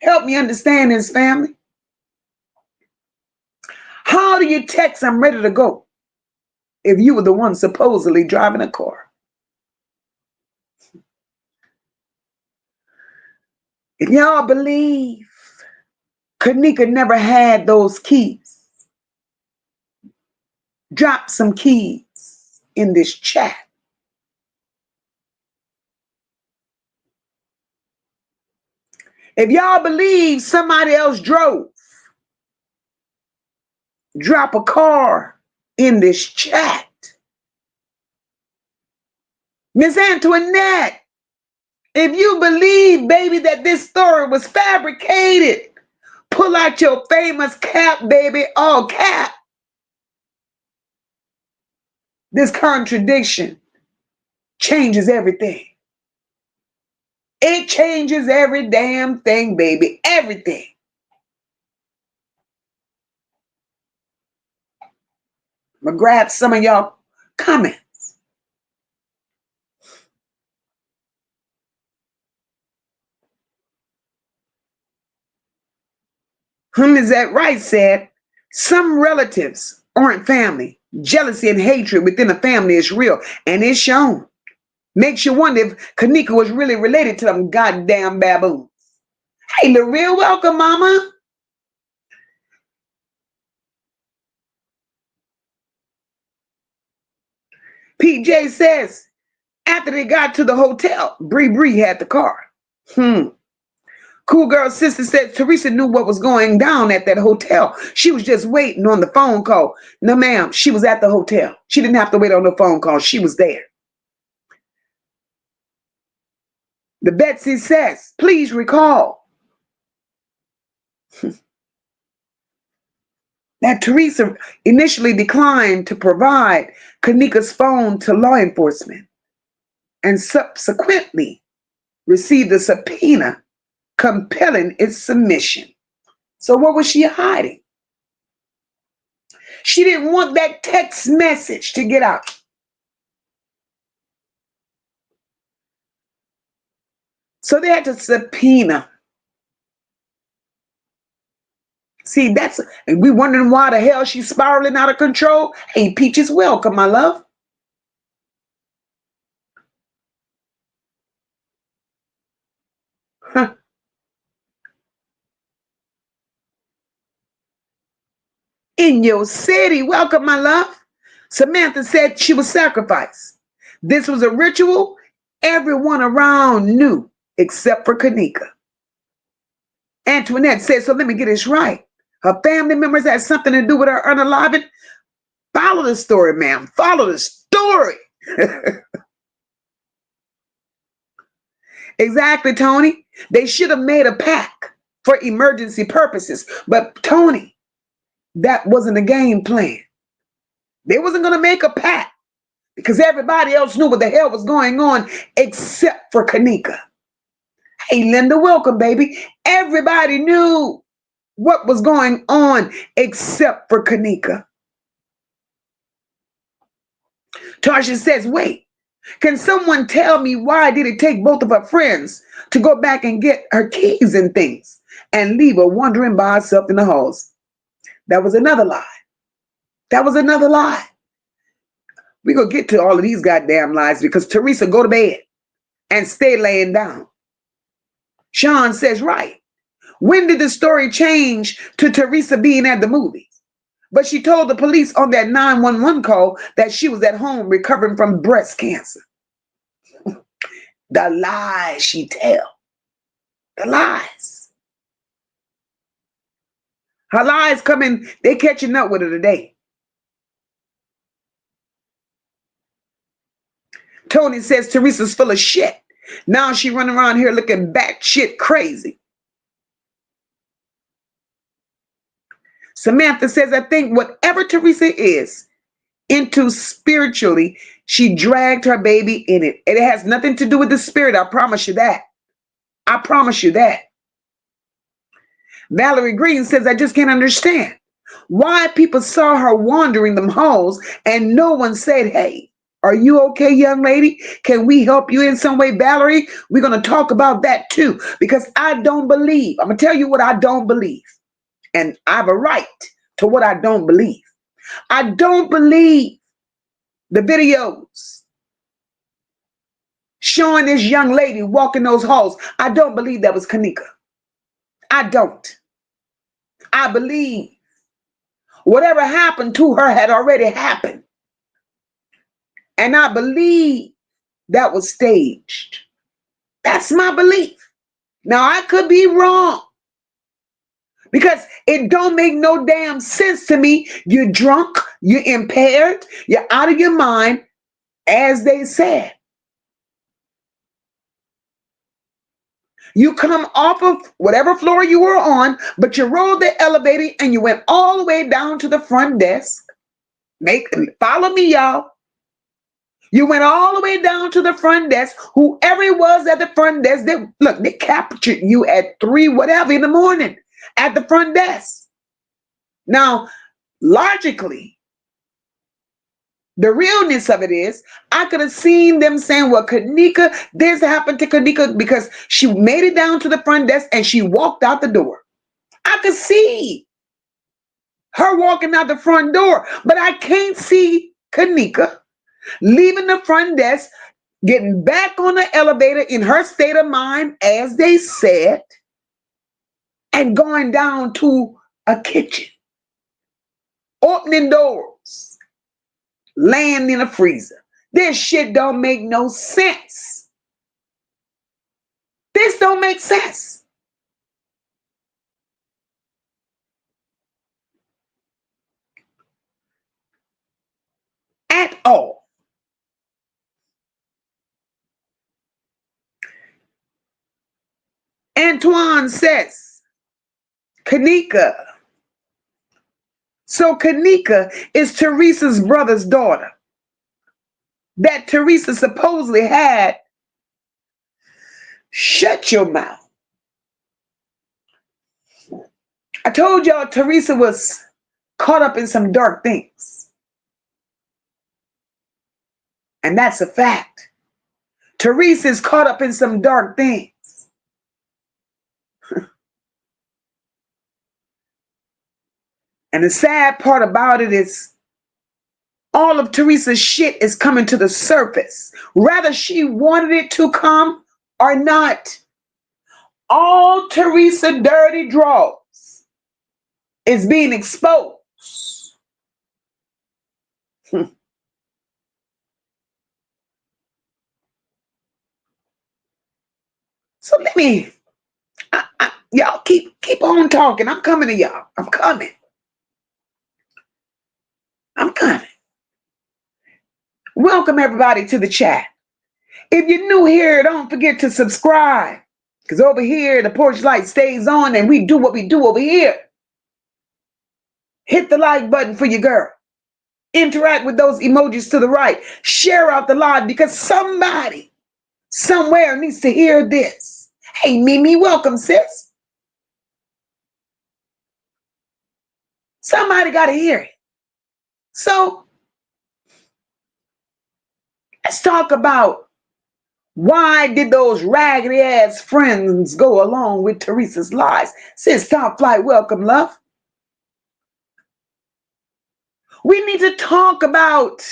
Help me understand this, family. How do you text, I'm ready to go, if you were the one supposedly driving a car? If y'all believe Kenneka never had those keys, drop some keys in this chat. If y'all believe somebody else drove, drop a car in this chat. Miss Antoinette, if you believe, baby, that this story was fabricated, pull out your famous cap, baby, all cap. This contradiction changes everything. It changes every damn thing, baby, everything. I'm gonna grab some of y'all comments. Is that right? Said some relatives aren't family. Jealousy and hatred within a family is real, and it's shown. Makes you wonder if Kenneka was really related to them goddamn baboons. Hey, Larry, welcome, mama. PJ says, after they got to the hotel, Bree had the car. Cool Girl Sister said Theresa knew what was going down at that hotel. She was just waiting on the phone call. No, ma'am, she was at the hotel. She didn't have to wait on the phone call. She was there. The Betsy says, please recall that Theresa initially declined to provide Kenneka's phone to law enforcement and subsequently received a subpoena compelling its submission. So what was she hiding? She didn't want that text message to get out. So they had to subpoena. See, and we wondering why the hell she's spiraling out of control. Hey, Peaches, welcome, my love. Huh. In your city, welcome, my love. Samantha said she was sacrificed. This was a ritual everyone around knew except for Kenneka. Antoinette said, so let me get this right. Her family members had something to do with her unaliving. Follow the story, ma'am. Follow the story. Exactly, Tony. They should have made a pact for emergency purposes. But Tony, that wasn't a game plan. They wasn't going to make a pact because everybody else knew what the hell was going on except for Kenneka. Hey, Linda, welcome, baby. Everybody knew what was going on except for Kenneka. Tarsha says, wait, can someone tell me why did it take both of her friends to go back and get her keys and things and leave her wandering by herself in the halls? That was another lie. That was another lie. We're going to get to all of these goddamn lies because Theresa, go to bed and stay laying down. Sean says, right. When did the story change to Theresa being at the movies? But she told the police on that 911 call that she was at home recovering from breast cancer. The lies she tell. The lies. Her lies coming, they catching up with her today. Tony says Theresa's full of shit. Now she running around here looking batshit crazy. Samantha says, I think whatever Theresa is into spiritually, she dragged her baby in it. And it has nothing to do with the spirit. I promise you that. I promise you that. Valerie Green says, I just can't understand why people saw her wandering them halls and no one said, hey, are you okay, young lady? Can we help you in some way, Valerie? We're going to talk about that too, because I don't believe. I'm going to tell you what I don't believe. And I have a right to what I don't believe. I don't believe the videos showing this young lady walking those halls. I don't believe that was Kenneka. I don't. I believe whatever happened to her had already happened. And I believe that was staged. That's my belief. Now, I could be wrong because it don't make no damn sense to me. You're drunk, you're impaired, you're out of your mind, as they said. You come off of whatever floor you were on, but you rode the elevator and you went all the way down to the front desk. Follow me, y'all. You went all the way down to the front desk. Whoever it was at the front desk, they captured you at 3 whatever in the morning at the front desk. Now, logically, the realness of it is, I could have seen them saying, well, Kenneka, this happened to Kenneka because she made it down to the front desk and she walked out the door. I could see her walking out the front door, but I can't see Kenneka leaving the front desk, getting back on the elevator in her state of mind, as they said, and going down to a kitchen, opening doors, laying in a freezer. This shit don't make no sense. This don't make sense. At all. Antoine says, Kenneka. So Kenneka is Theresa's brother's daughter that Theresa supposedly had. Shut your mouth. I told y'all Theresa was caught up in some dark things. And that's a fact. Theresa is caught up in some dark things. And the sad part about it is all of Theresa's shit is coming to the surface. Whether she wanted it to come or not, all Theresa dirty draws is being exposed. So let me, y'all keep on talking. I'm coming to y'all. I'm coming. Welcome everybody to the chat. If you're new here, don't forget to subscribe. Because over here, the porch light stays on and we do what we do over here. Hit the like button for your girl. Interact with those emojis to the right. Share out the live because somebody somewhere needs to hear this. Hey, Mimi, welcome, sis. Somebody got to hear it. So let's talk about why did those raggedy ass friends go along with Theresa's lies? Sis, Top Flight, welcome, love. We need to talk about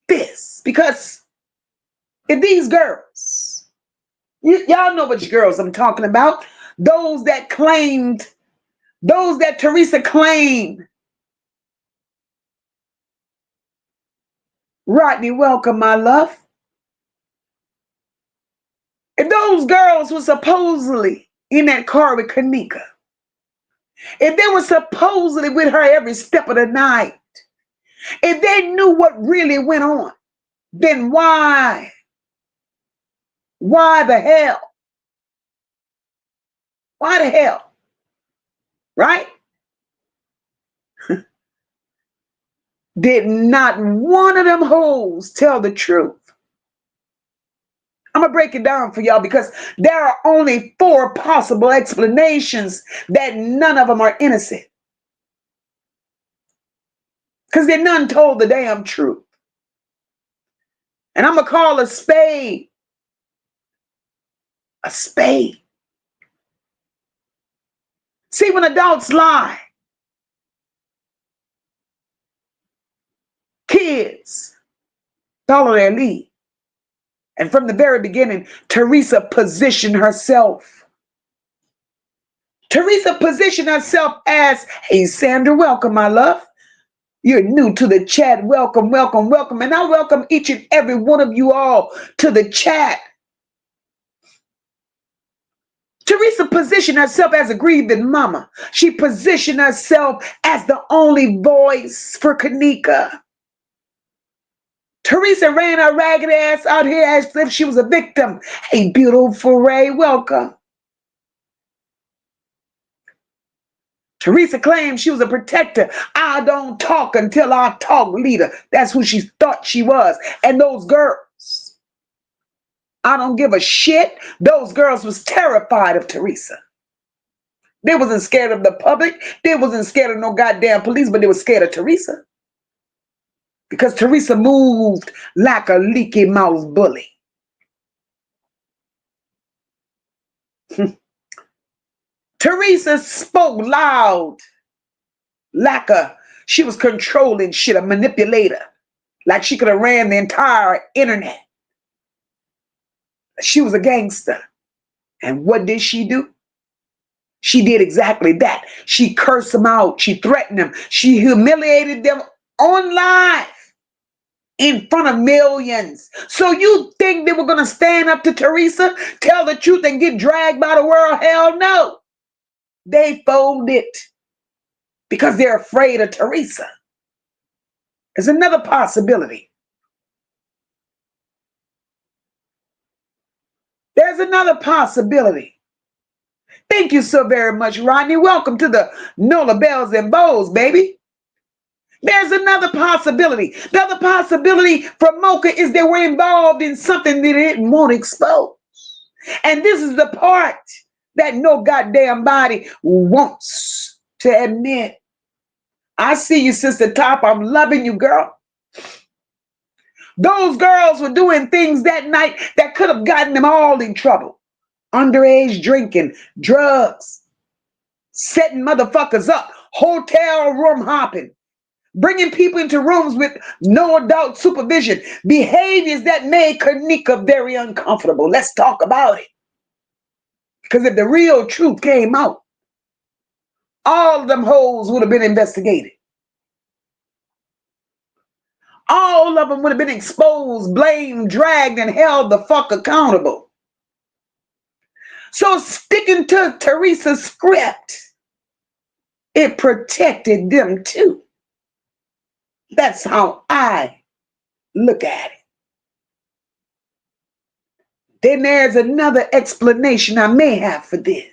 this because if these girls, y'all know which girls I'm talking about, those that Theresa claimed. Rodney, welcome, my love. If those girls were supposedly in that car with Kenneka, if they were supposedly with her every step of the night, if they knew what really went on, then why the hell? Why the hell? Right? Did not one of them hoes tell the truth? I'm going to break it down for y'all because there are only 4 possible explanations that none of them are innocent. Because they none told the damn truth. And I'm going to call a spade a spade. See, when adults lie, kids follow their lead. And from the very beginning, Theresa positioned herself. As, hey, Sandra, welcome, my love. You're new to the chat. Welcome, welcome, welcome. And I welcome each and every one of you all to the chat. Theresa positioned herself as a grieving mama. She positioned herself as the only voice for Kenneka. Theresa ran her ragged ass out here as if she was a victim. Hey, beautiful Ray, welcome. Theresa claimed she was a protector. I don't talk until I talk leader. That's who she thought she was. And those girls, I don't give a shit. Those girls was terrified of Theresa. They wasn't scared of the public. They wasn't scared of no goddamn police, but they were scared of Theresa. Because Theresa moved like a leaky mouth bully. Theresa spoke loud like she was controlling shit, a manipulator. Like she could have ran the entire internet. She was a gangster. And what did she do? She did exactly that. She cursed them out. She threatened them. She humiliated them on live in front of millions. So you think they were going to stand up to Theresa, tell the truth, and get dragged by the world? Hell no. They folded because they're afraid of Theresa. There's another possibility. There's another possibility. Thank you so very much, Rodney. Welcome to the Nola Bells and Bows, baby. There's another possibility. The other possibility for MOCA is they were involved in something they didn't want to expose. And this is the part that no goddamn body wants to admit. I see you, Sister Top. I'm loving you, girl. Those girls were doing things that night that could have gotten them all in trouble. Underage drinking, drugs, setting motherfuckers up, hotel room hopping, bringing people into rooms with no adult supervision, behaviors that made Kenneka very uncomfortable. Let's talk about it. Because if the real truth came out, all of them hoes would have been investigated. All of them would have been exposed, blamed, dragged, and held the fuck accountable. So sticking to Theresa's script, it protected them too. That's how I look at it. Then there's another explanation I may have for this.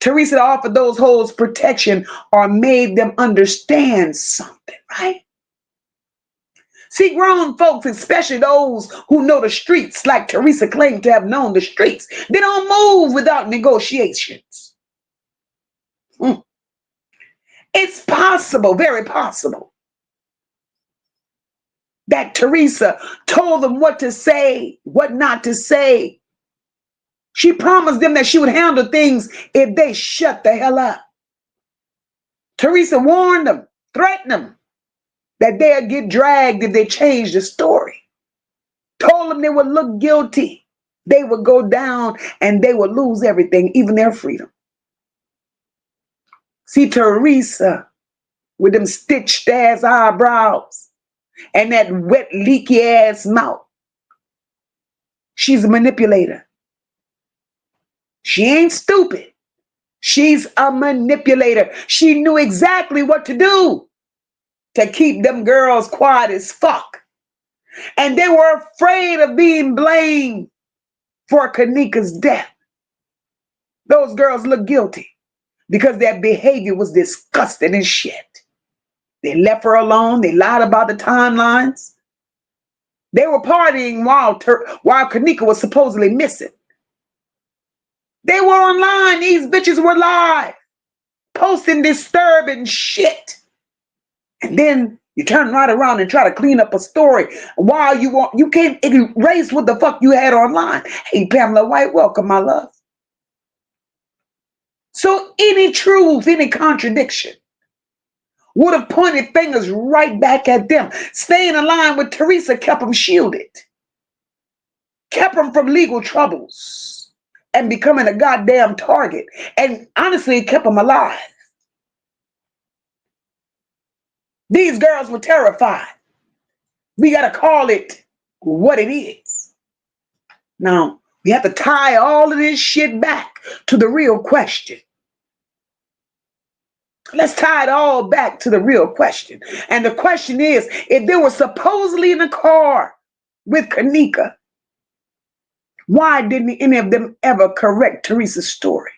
Theresa offered those hoes protection or made them understand something, right? See, grown folks, especially those who know the streets, like Theresa claimed to have known the streets, they don't move without negotiations. It's possible, very possible, that Theresa told them what to say, what not to say. She promised them that she would handle things if they shut the hell up. Theresa warned them, threatened them, that they'd get dragged if they changed the story. Told them they would look guilty. They would go down and they would lose everything, even their freedom. See, Theresa, with them stitched ass eyebrows and that wet, leaky ass mouth, she's a manipulator. She ain't stupid. She's a manipulator. She knew exactly what to do to keep them girls quiet as fuck. And they were afraid of being blamed for Kenneka's death. Those girls look guilty because their behavior was disgusting as shit. They left her alone. They lied about the timelines. They were partying while Kenneka was supposedly missing. They were online. These bitches were live, posting disturbing shit. And then you turn right around and try to clean up a story while you can't erase what the fuck you had online. Hey, Pamela White, welcome, my love. So any truth, any contradiction would have pointed fingers right back at them. Staying in line with Theresa kept them shielded, kept them from legal troubles and becoming a goddamn target. And honestly, it kept them alive. These girls were terrified. We got to call it what it is. Now, we have to tie all of this shit back to the real question. Let's tie it all back to the real question. And the question is, if they were supposedly in a car with Kenneka, why didn't any of them ever correct Theresa's story?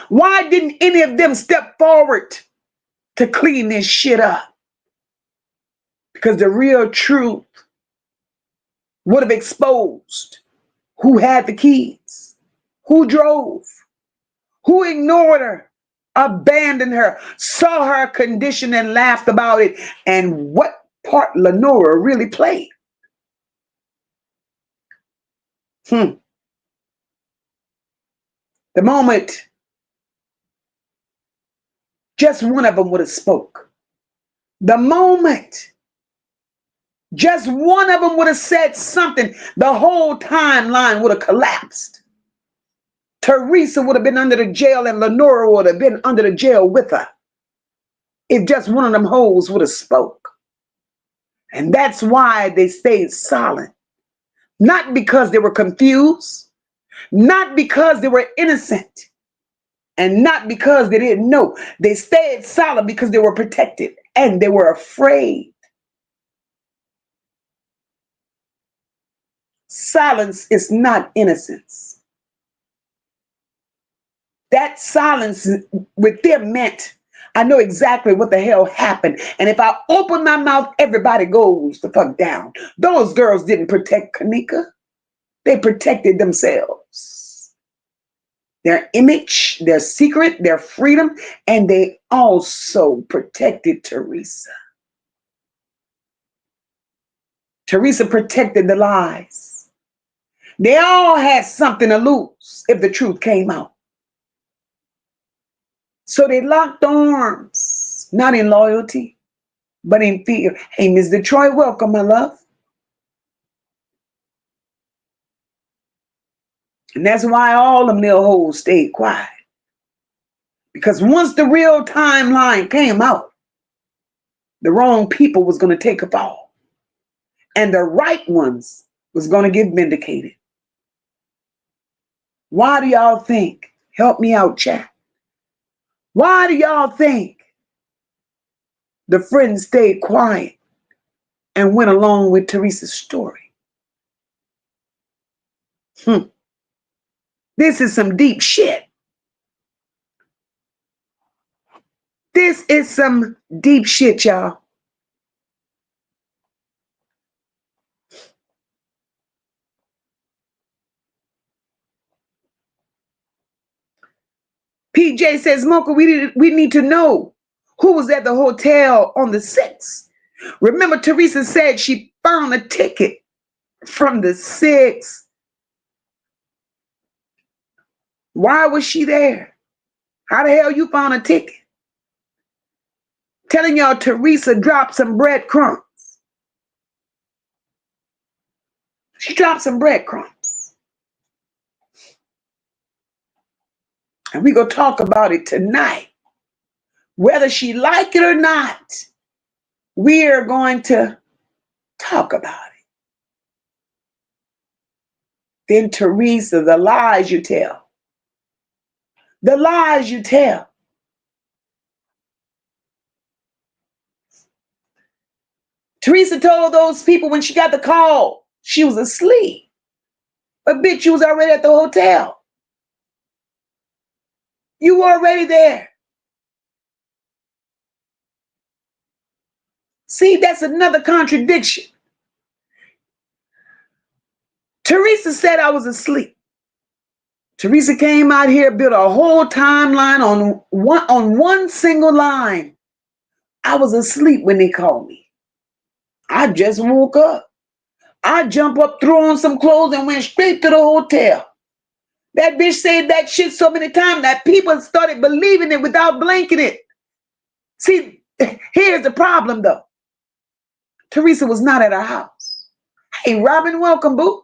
Why didn't any of them step forward to clean this shit up? Because the real truth would have exposed who had the keys, who drove, who ignored her, abandoned her, saw her condition and laughed about it, and what part Lenora really played. The moment just one of them would have spoke, the moment Just one of them would have said something, the whole timeline would have collapsed. Theresa would have been under the jail and Lenora would have been under the jail with her if just one of them hoes would have spoke. And that's why they stayed silent. Not because they were confused, not because they were innocent, and not because they didn't know. They stayed silent because they were protected and they were afraid. Silence is not innocence. That silence with them meant, I know exactly what the hell happened. And if I open my mouth, everybody goes the fuck down. Those girls didn't protect Kenneka. They protected themselves. Their image, their secret, their freedom, and they also protected Theresa. Theresa protected the lies. They all had something to lose if the truth came out. So they locked arms, not in loyalty, but in fear. Hey, Miss Detroit, welcome, my love. And that's why all the mill hoes stayed quiet. Because once the real timeline came out, the wrong people was going to take a fall. And the right ones was going to get vindicated. Why do y'all think? Help me out, chat. Why do y'all think the friends stayed quiet and went along with Theresa's story? This is some deep shit. This is some deep shit, y'all. PJ says, Mocha, we need to know who was at the hotel on the 6th. Remember, Theresa said she found a ticket from the 6th. Why was she there? How the hell you found a ticket? Telling y'all Theresa dropped some breadcrumbs. She dropped some breadcrumbs. And we're going to talk about it tonight. Whether she like it or not, we are going to talk about it. Then Theresa, the lies you tell. The lies you tell. Theresa told those people when she got the call, she was asleep. But bitch, you was already at the hotel. You were already there. See, that's another contradiction. Theresa said I was asleep. Theresa came out here, built a whole timeline on one single line. I was asleep when they called me. I just woke up. I jumped up, threw on some clothes, and went straight to the hotel. That bitch said that shit so many times that people started believing it without blinking it. See, here's the problem though. Theresa was not at her house. Hey, Robin, welcome, boo.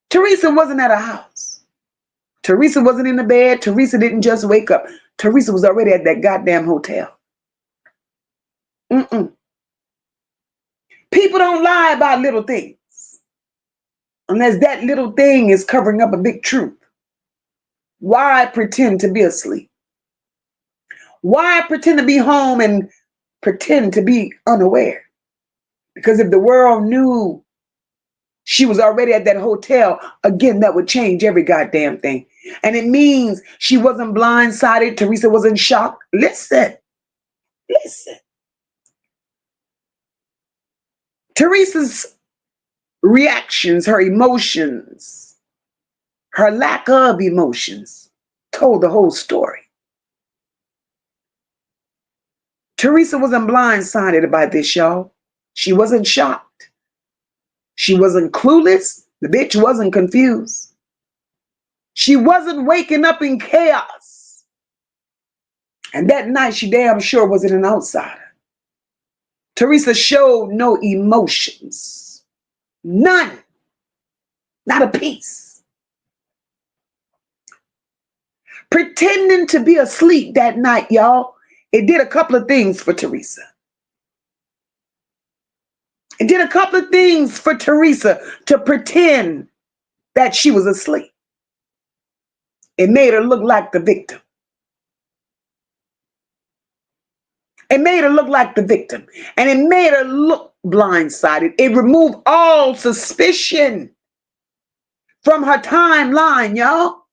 Theresa wasn't at her house. Theresa wasn't in the bed. Theresa didn't just wake up. Theresa was already at that goddamn hotel. People don't lie about little things unless that little thing is covering up a big truth. Why pretend to be asleep? Why pretend to be home and pretend to be unaware? Because if the world knew she was already at that hotel, again, that would change every goddamn thing. And it means she wasn't blindsided. Theresa wasn't shocked. Listen. Theresa's reactions, her emotions, her lack of emotions told the whole story. Theresa wasn't blindsided by this, y'all. She wasn't shocked. She wasn't clueless. The bitch wasn't confused. She wasn't waking up in chaos. And that night, she damn sure wasn't an outsider. Theresa showed no emotions. None. Not a piece. Pretending to be asleep that night, y'all, it did a couple of things for Theresa. It did a couple of things for Theresa to pretend that she was asleep. It made her look like the victim. It made her look like the victim. And it made her look blindsided. It removed all suspicion from her timeline, y'all.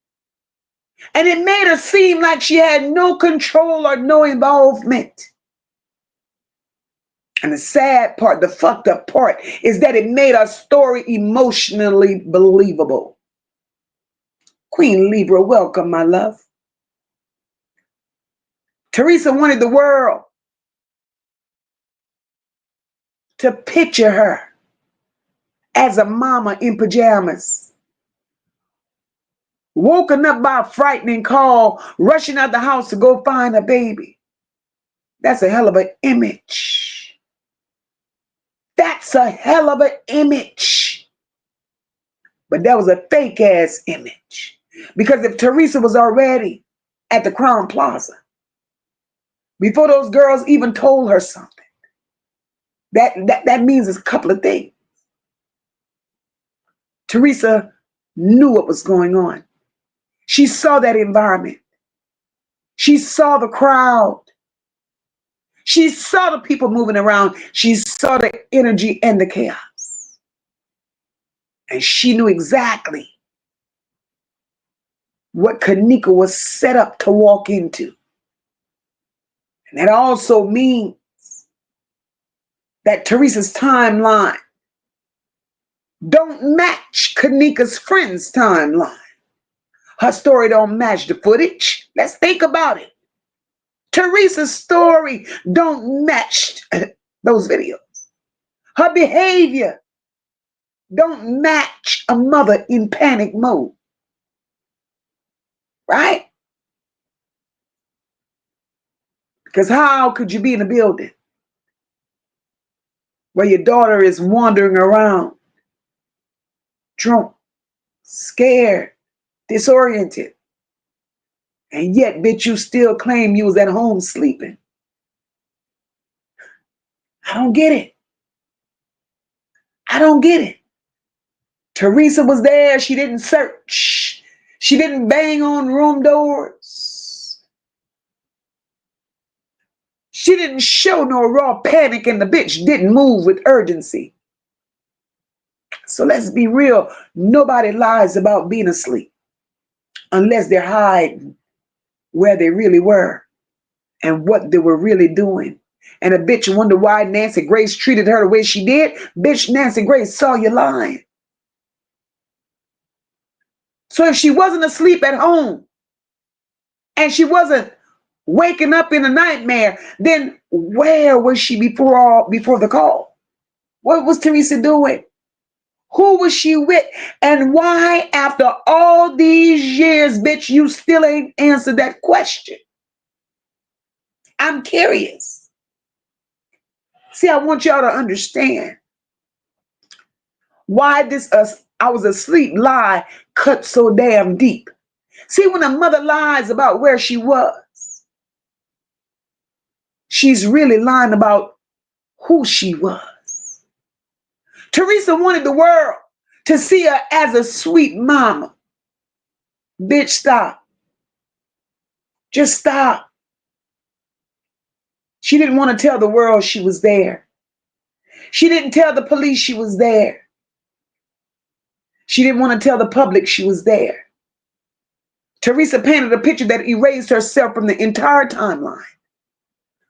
And it made her seem like she had no control or no involvement. And the sad part, the fucked up part, is that it made her story emotionally believable. Queen Libra, welcome, my love. Theresa wanted the world to picture her as a mama in pajamas, woken up by a frightening call, rushing out the house to go find a baby. That's a hell of an image. That's a hell of an image. But that was a fake ass image. Because if Theresa was already at the Crown Plaza, before those girls even told her something, that means a couple of things. Theresa knew what was going on. She saw that environment. She saw the crowd. She saw the people moving around. She saw the energy and the chaos. And she knew exactly what Kenneka was set up to walk into. And that also means that Theresa's timeline don't match Kenneka's friend's timeline. Her story don't match the footage. Let's think about it. Theresa's story don't match those videos. Her behavior don't match a mother in panic mode. Right? Because how could you be in a building where your daughter is wandering around, drunk, scared, disoriented, and yet, bitch, you still claim you was at home sleeping? I don't get it. I don't get it. Theresa was there. She didn't search. She didn't bang on room doors. She didn't show no raw panic, and the bitch didn't move with urgency. So let's be real. Nobody lies about being asleep unless they're hiding where they really were and what they were really doing. And a bitch wonder why Nancy Grace treated her the way she did. Bitch, Nancy Grace saw you lying. So if she wasn't asleep at home and she wasn't waking up in a nightmare, then where was she before the call? What was Theresa doing? Who was she with? And why, after all these years, bitch, you still ain't answered that question? I'm curious. See, I want y'all to understand why this I was asleep lie cut so damn deep. See, when a mother lies about where she was, she's really lying about who she was. Theresa wanted the world to see her as a sweet mama. Bitch, stop. Just stop. She didn't want to tell the world she was there. She didn't tell the police she was there. She didn't want to tell the public she was there. Theresa painted a picture that erased herself from the entire timeline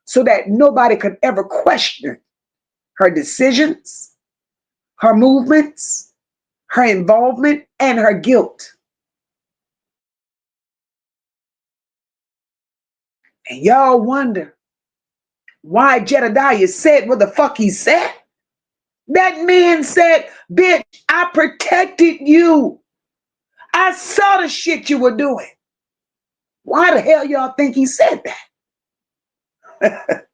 so that nobody could ever question her decisions, her movements, her involvement, and her guilt. And y'all wonder why Jedediah said what the fuck he said? That man said, bitch, I protected you. I saw the shit you were doing. Why the hell y'all think he said that?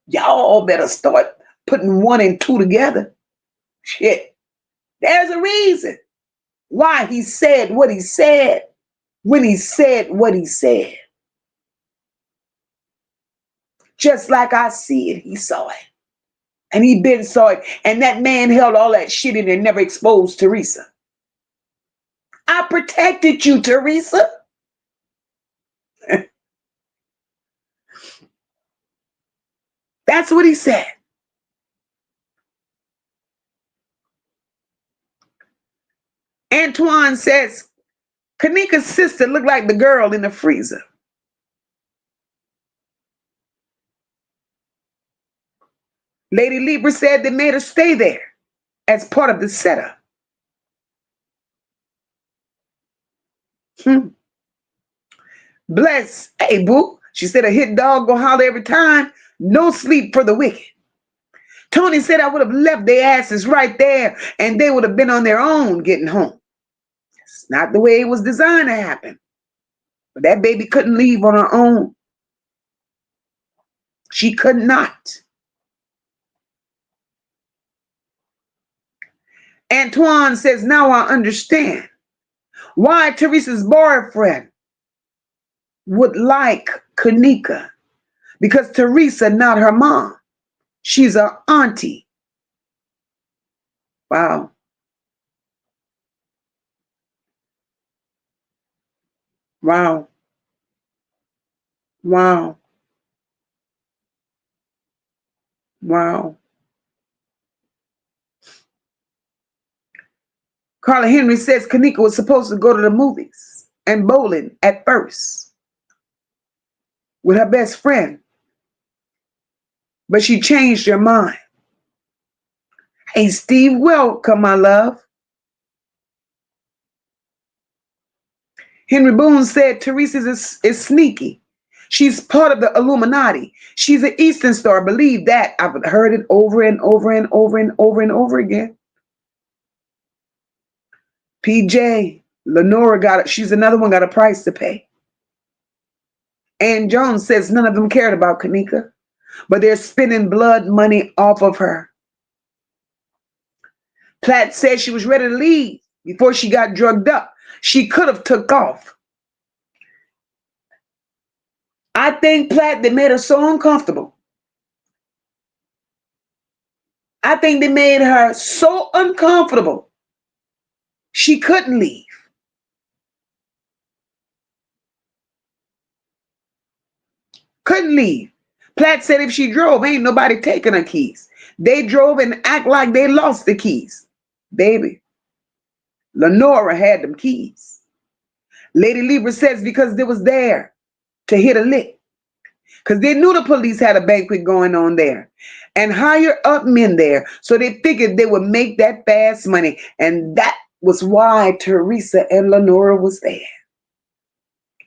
Y'all better start putting one and two together. Shit. There's a reason why he said what he said when he said what he said. Just like I see it, he saw it. And he been saw it. And that man held all that shit in and never exposed Theresa. I protected you, Theresa. That's what he said. Antoine says, Kenneka's sister looked like the girl in the freezer. Lady Libra said they made her stay there as part of the setup. Bless, hey boo. She said a hit dog go holler every time. No sleep for the wicked. Tony said I would have left their asses right there and they would have been on their own getting home. It's not the way it was designed to happen. But that baby couldn't leave on her own. She could not. Antoine says, now I understand why Theresa's boyfriend would like Kenneka. Because Theresa not her mom. She's her auntie. Wow. Wow. Wow. Wow. Carla Henry says Kenneka was supposed to go to the movies and bowling at first with her best friend, but she changed her mind. Hey, Steve, welcome, my love. Henry Boone said Theresa is sneaky. She's part of the Illuminati. She's an Eastern Star. Believe that. I've heard it over and over and over and over and over again. PJ, Lenora got it. She's another one got a price to pay. Ann Jones says none of them cared about Kenneka, but they're spending blood money off of her. Platt said she was ready to leave before she got drugged up. She could have took off. I think Platt, they made her so uncomfortable. I think they made her so uncomfortable. She couldn't leave. Couldn't leave. Platt said if she drove, ain't nobody taking her keys. They drove and act like they lost the keys. Baby, Lenora had them keys. Lady Libra says because they was there to hit a lick. Because they knew the police had a banquet going on there and higher up men there. So they figured they would make that fast money. And that was why Theresa and Lenora was there.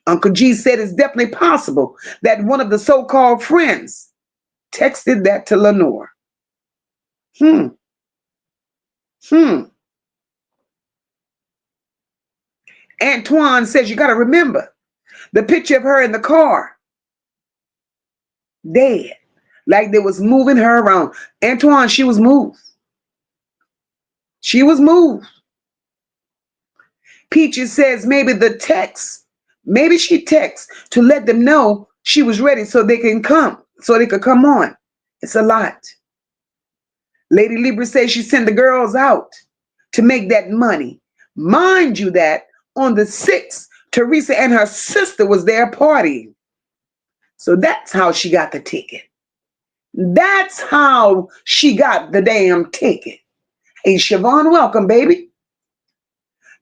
Uncle G said it's definitely possible that one of the so-called friends texted that to Lenora. Antoine says you got to remember the picture of her in the car, dead, like they was moving her around. Antoine, she was moved. She was moved. Peaches says maybe the text, maybe she texts to let them know she was ready so they can come, so they could come on. It's a lot. Lady Libra says she sent the girls out to make that money. Mind you that on the 6th, Theresa and her sister was there partying. So that's how she got the ticket. That's how she got the damn ticket. Hey, Siobhan, welcome, baby.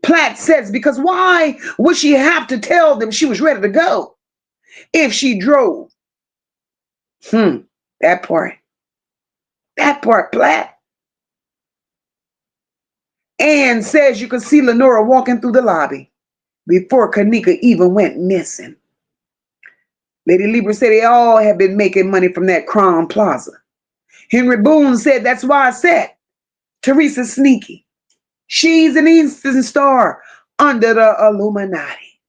Platt says, because why would she have to tell them she was ready to go if she drove? That part. That part, Platt. Ann says you could see Lenora walking through the lobby before Kenneka even went missing. Lady Libra said they all have been making money from that Crown Plaza. Henry Boone said that's why I said Theresa's sneaky. She's an Eastern Star under the Illuminati.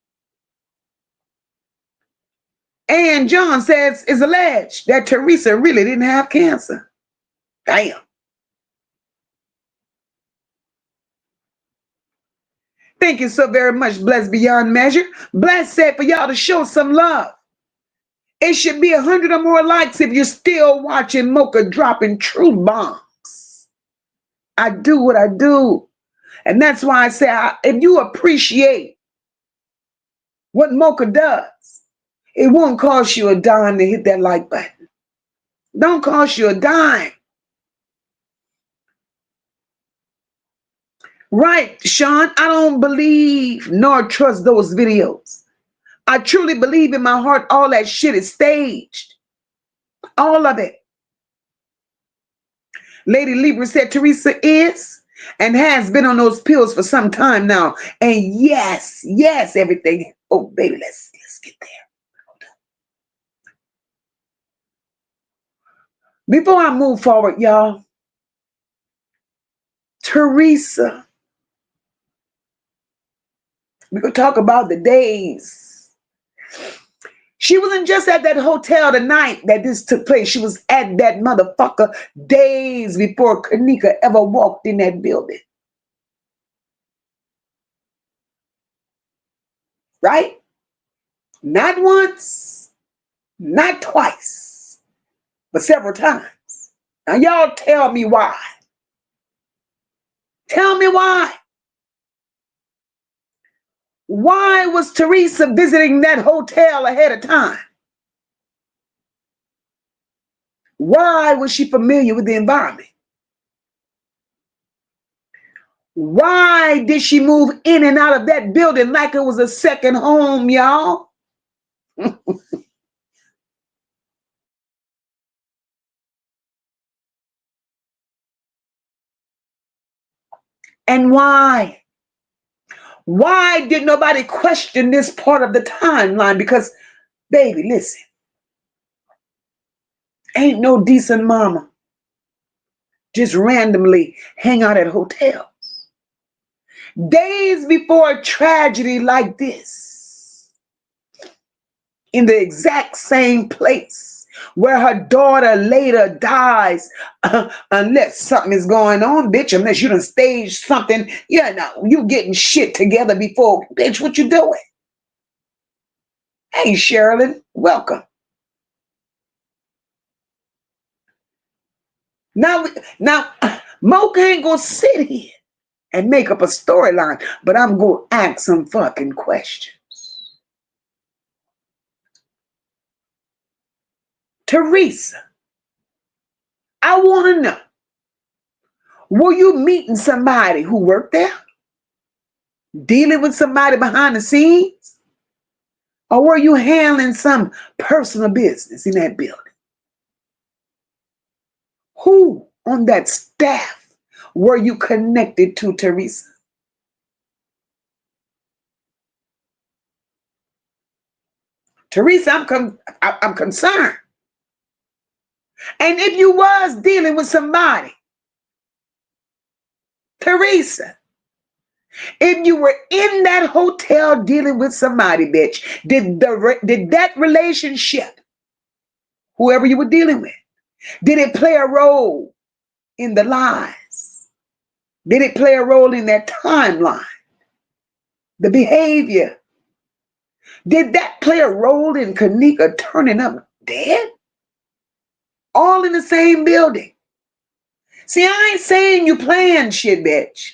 And John says it's alleged that Theresa really didn't have cancer. Damn. Thank you so very much, Blessed Beyond Measure. Blessed said for y'all to show some love. It should be 100 or more likes if you're still watching MOCA dropping truth bombs. I do what I do. And that's why I say, if you appreciate what MOCA does, it won't cost you a dime to hit that like button. Don't cost you a dime. Right, Sean, I don't believe nor trust those videos. I truly believe in my heart all that shit is staged. All of it. Lady Libra said Theresa is and has been on those pills for some time now. And yes, everything. Oh, baby, let's get there. Hold on. Before I move forward, y'all, Theresa, we could talk about the days. She wasn't just at that hotel the night that this took place. She was at that motherfucker days before Kenneka ever walked in that building. Right? Not once, not twice, but several times. Now y'all tell me why. Tell me why. Why was Theresa visiting that hotel ahead of time? Why was she familiar with the environment? Why did she move in and out of that building like it was a second home, y'all? And why? Why did nobody question this part of the timeline? Because, baby, listen. Ain't no decent mama just randomly hang out at hotels. Days before a tragedy like this, in the exact same place where her daughter later dies, unless something is going on, bitch, unless you done staged something, you getting shit together before, bitch, what you doing? Hey, Sherilyn, welcome. Now, MOCA ain't gonna sit here and make up a storyline, but I'm gonna ask some fucking questions. Theresa, I want to know, were you meeting somebody who worked there? Dealing with somebody behind the scenes? Or were you handling some personal business in that building? Who on that staff were you connected to, Theresa? Theresa, I'm concerned. And if you was dealing with somebody, Theresa, if you were in that hotel dealing with somebody, bitch, did that relationship, whoever you were dealing with, did it play a role in the lies? Did it play a role in that timeline? The behavior? Did that play a role in Kenneka turning up dead? All in the same building. See, I ain't saying you playing shit, bitch.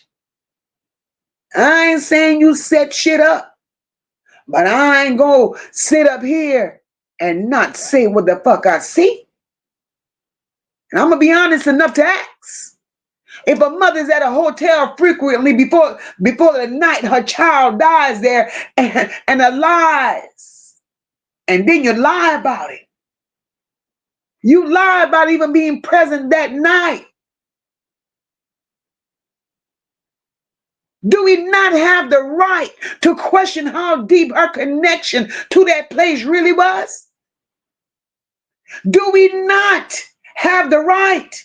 I ain't saying you set shit up. But I ain't gonna sit up here and not say what the fuck I see. And I'm gonna be honest enough to ask. If a mother's at a hotel frequently before the night her child dies there and lies, and then you lie about it. You lie about even being present that night. Do we not have the right to question how deep her connection to that place really was? Do we not have the right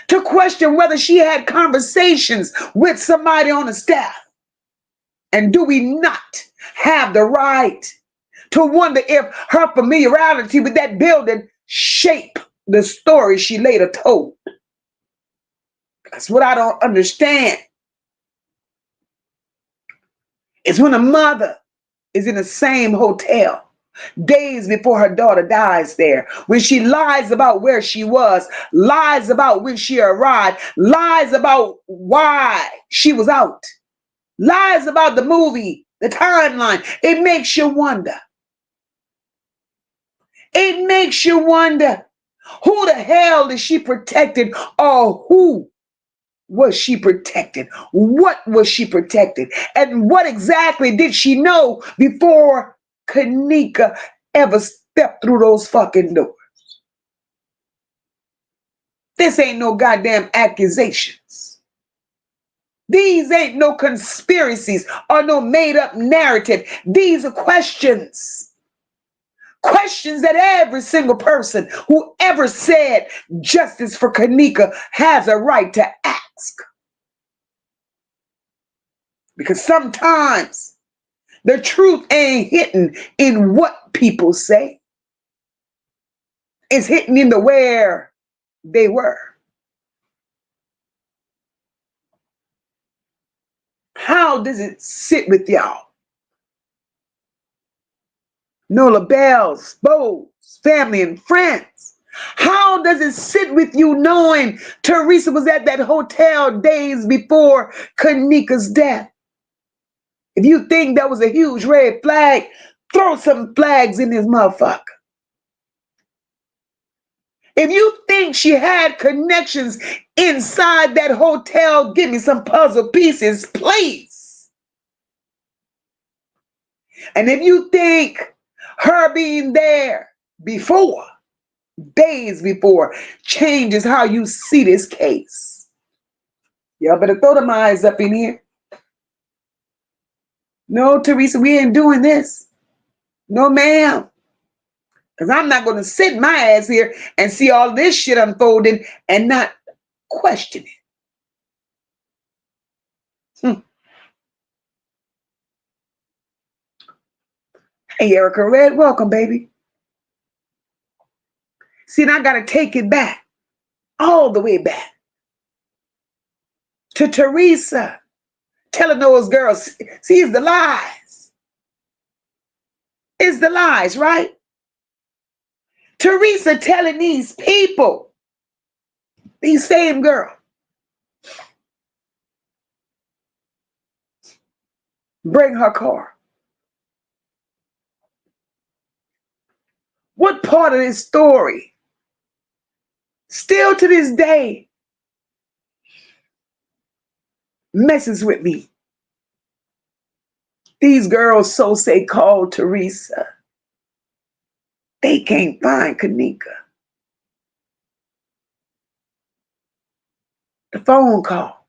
to question whether she had conversations with somebody on the staff? And do we not have the right to wonder if her familiarity with that building shaped the story she later told. That's what I don't understand. Is when a mother is in the same hotel days before her daughter dies there, when she lies about where she was, lies about when she arrived, lies about why she was out, lies about the movie, the timeline. It makes you wonder. It makes you wonder, who the hell is she protected, or who was she protected? What was she protected? And what exactly did she know before Kenneka ever stepped through those fucking doors? This ain't no goddamn accusations. These ain't no conspiracies or no made up narrative. These are questions. Questions that every single person who ever said justice for Kenneka has a right to ask. Because sometimes the truth ain't hidden in what people say. It's hidden in the where they were. How does it sit with y'all? Nola Bells, Bowes, family and friends. How does it sit with you knowing Theresa was at that hotel days before Kenneka's death? If you think that was a huge red flag, throw some flags in this motherfucker. If you think she had connections inside that hotel, give me some puzzle pieces, please. And if you think her being there before, days before, changes how you see this case, y'all better throw them eyes up in here. No, Theresa, we ain't doing this. No, ma'am. Because I'm not going to sit my ass here and see all this shit unfolding and not question it. Hey, Erica Red, welcome, baby. See, and I got to take it back, all the way back to Theresa telling those girls, see, it's the lies. It's the lies, right? Theresa telling these people, these same girls, bring her car. What part of this story, still to this day, messes with me? These girls, so say, called Theresa. They can't find Kenneka. The phone call.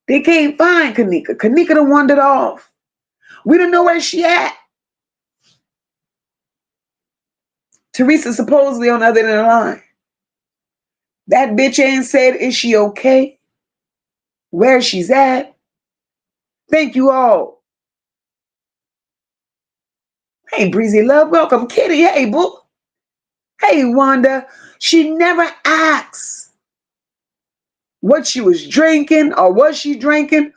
They can't find Kenneka. Kenneka done wandered off. We don't know where she at. Theresa supposedly on the other end of the line. That bitch ain't said, is she okay? Where she's at? Thank you all. Hey, Breezy Love, welcome. Kitty, hey, boo. Hey, Wanda. She never asks what she was drinking or was she drinking,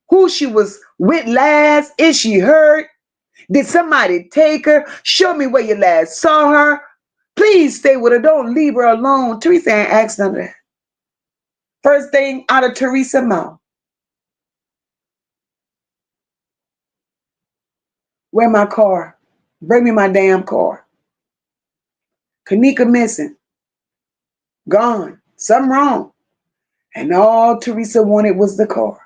who she was with last, is she hurt? Did somebody take her? Show me where you last saw her. Please stay with her. Don't leave her alone. Theresa ain't asked none of that. First thing out of Theresa's mouth. Where my car? Bring me my damn car. Kenneka missing. Gone. Something wrong. And all Theresa wanted was the car.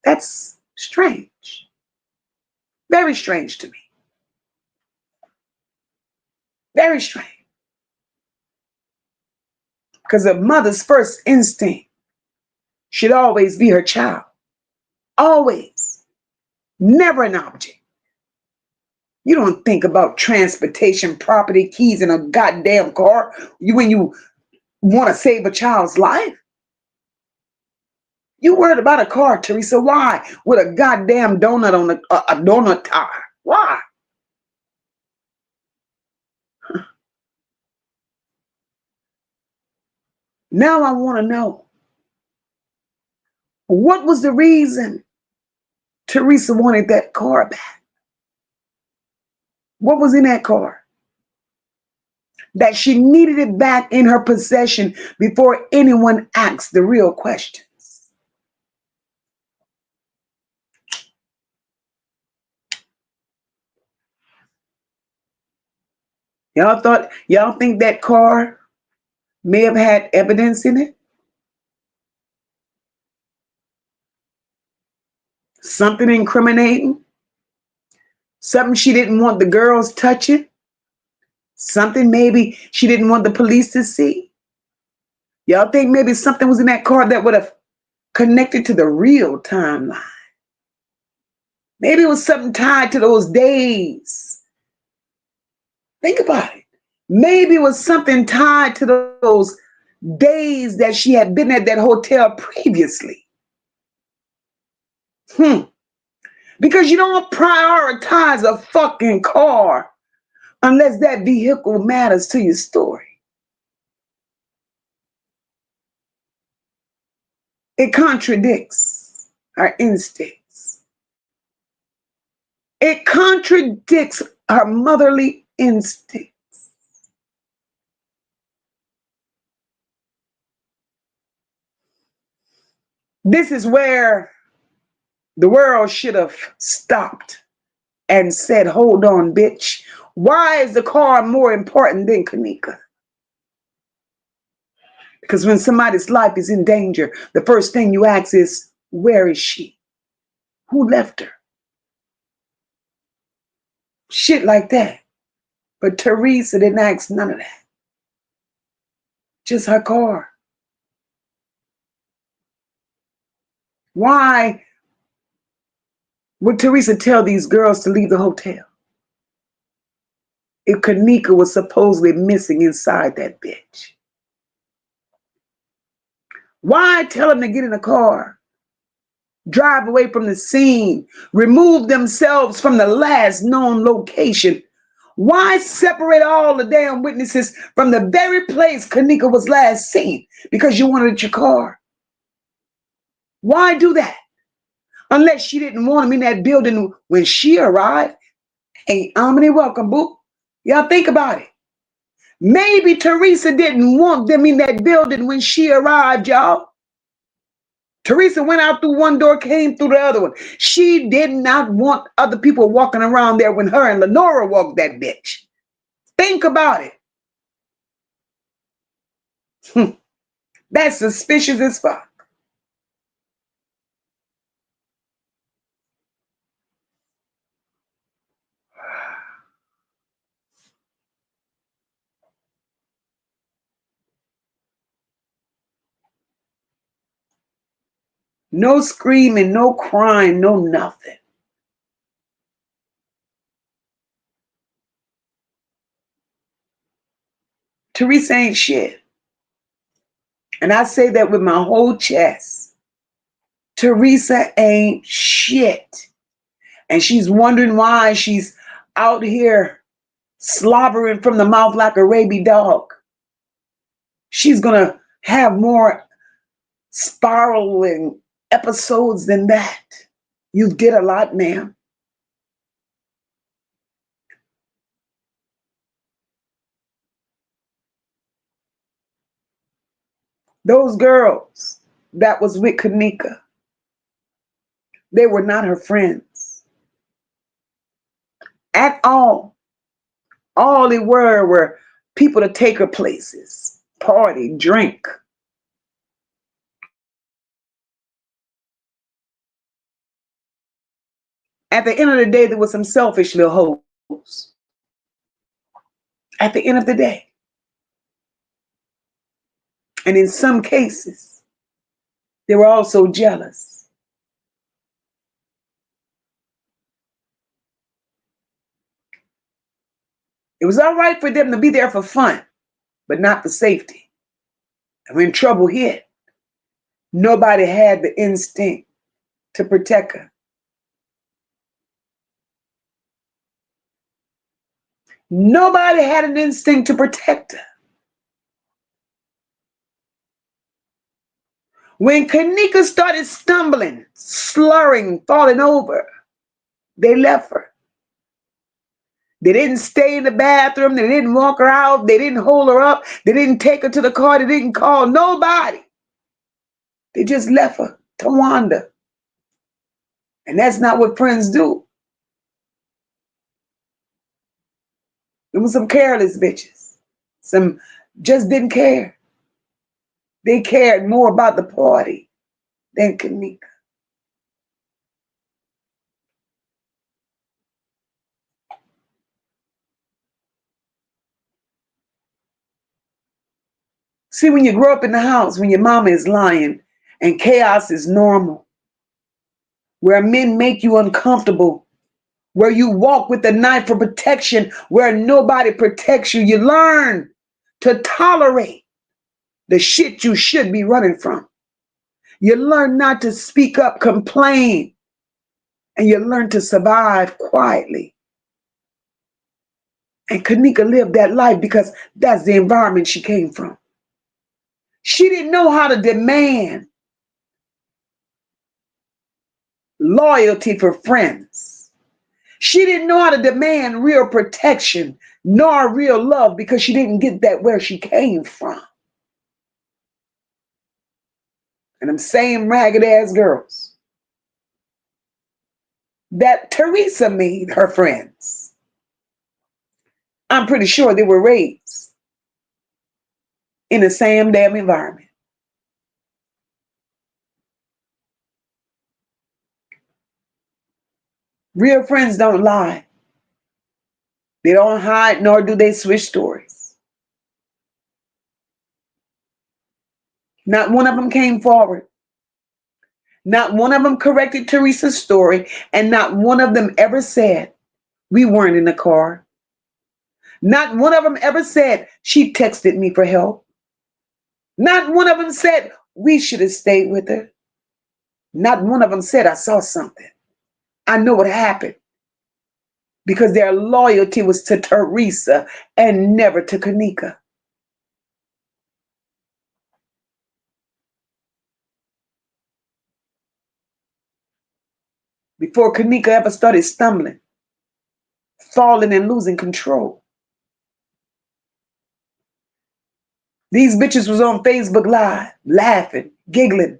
That's strange. Very strange to me. Very strange. Because a mother's first instinct should always be her child. Always. Never an object. You don't think about transportation, property, keys in a goddamn car when you want to save a child's life. You worried about a car, Theresa. Why? With a goddamn donut on a donut tire. Why? Now I want to know, what was the reason Theresa wanted that car back? What was in that car that she needed it back in her possession before anyone asked the real questions? Y'all think that car may have had evidence in it? Something incriminating? Something she didn't want the girls touching? Something maybe she didn't want the police to see? Y'all think maybe something was in that car that would have connected to the real timeline? Maybe it was something tied to those days. Think about it. Maybe it was something tied to those days that she had been at that hotel previously. Because you don't prioritize a fucking car unless that vehicle matters to your story. It contradicts our instincts. It contradicts our motherly instincts. This is where the world should have stopped and said, hold on, bitch. Why is the car more important than Kenneka? Because when somebody's life is in danger, the first thing you ask is, where is she? Who left her? Shit like that. But Theresa didn't ask none of that. Just her car. Why would Theresa tell these girls to leave the hotel if Kenneka was supposedly missing inside that bitch? Why tell them to get in the car, drive away from the scene, remove themselves from the last known location? Why separate all the damn witnesses from the very place Kenneka was last seen? Because you wanted your car. Why do that? Unless she didn't want him in that building when she arrived. Hey, Omni, welcome, boo. Y'all think about it. Maybe Theresa didn't want them in that building when she arrived, y'all. Theresa went out through one door, came through the other one. She did not want other people walking around there when her and Lenora walked that bitch. Think about it. That's suspicious as fuck. No screaming, no crying, no nothing. Theresa ain't shit. And I say that with my whole chest. Theresa ain't shit. And she's wondering why she's out here slobbering from the mouth like a rabid dog. She's going to have more spiraling episodes than that. You did a lot, ma'am. Those girls that was with Kenneka, they were not her friends at all. All they were people to take her places, party, drink. At the end of the day, there was some selfish little hoes. At the end of the day. And in some cases, they were also jealous. It was all right for them to be there for fun, but not for safety. And when trouble hit, Nobody had the instinct to protect her. Nobody had an instinct to protect her. When Kenneka started stumbling, slurring, falling over, they left her. They didn't stay in the bathroom. They didn't walk her out. They didn't hold her up. They didn't take her to the car. They didn't call nobody. They just left her to wander. And that's not what friends do. There was some careless bitches. Some just didn't care. They cared more about the party than Kenneka. See, when you grow up in the house, when your mama is lying and chaos is normal, where men make you uncomfortable, where you walk with a knife for protection, where nobody protects you, you learn to tolerate the shit you should be running from. You learn not to speak up, complain, and you learn to survive quietly. And Kenneka lived that life because that's the environment she came from. She didn't know how to demand loyalty for friends. She didn't know how to demand real protection nor real love because she didn't get that where she came from. And them same ragged ass girls that Theresa made her friends, I'm pretty sure they were raised in the same damn environment. Real friends don't lie. They don't hide, nor do they switch stories. Not one of them came forward. Not one of them corrected Theresa's story, and not one of them ever said, we weren't in the car. Not one of them ever said, she texted me for help. Not one of them said, we should have stayed with her. Not one of them said, I saw something. I know what happened. Because their loyalty was to Theresa and never to Kenneka. Before Kenneka ever started stumbling, falling and losing control, these bitches was on Facebook Live, laughing, giggling,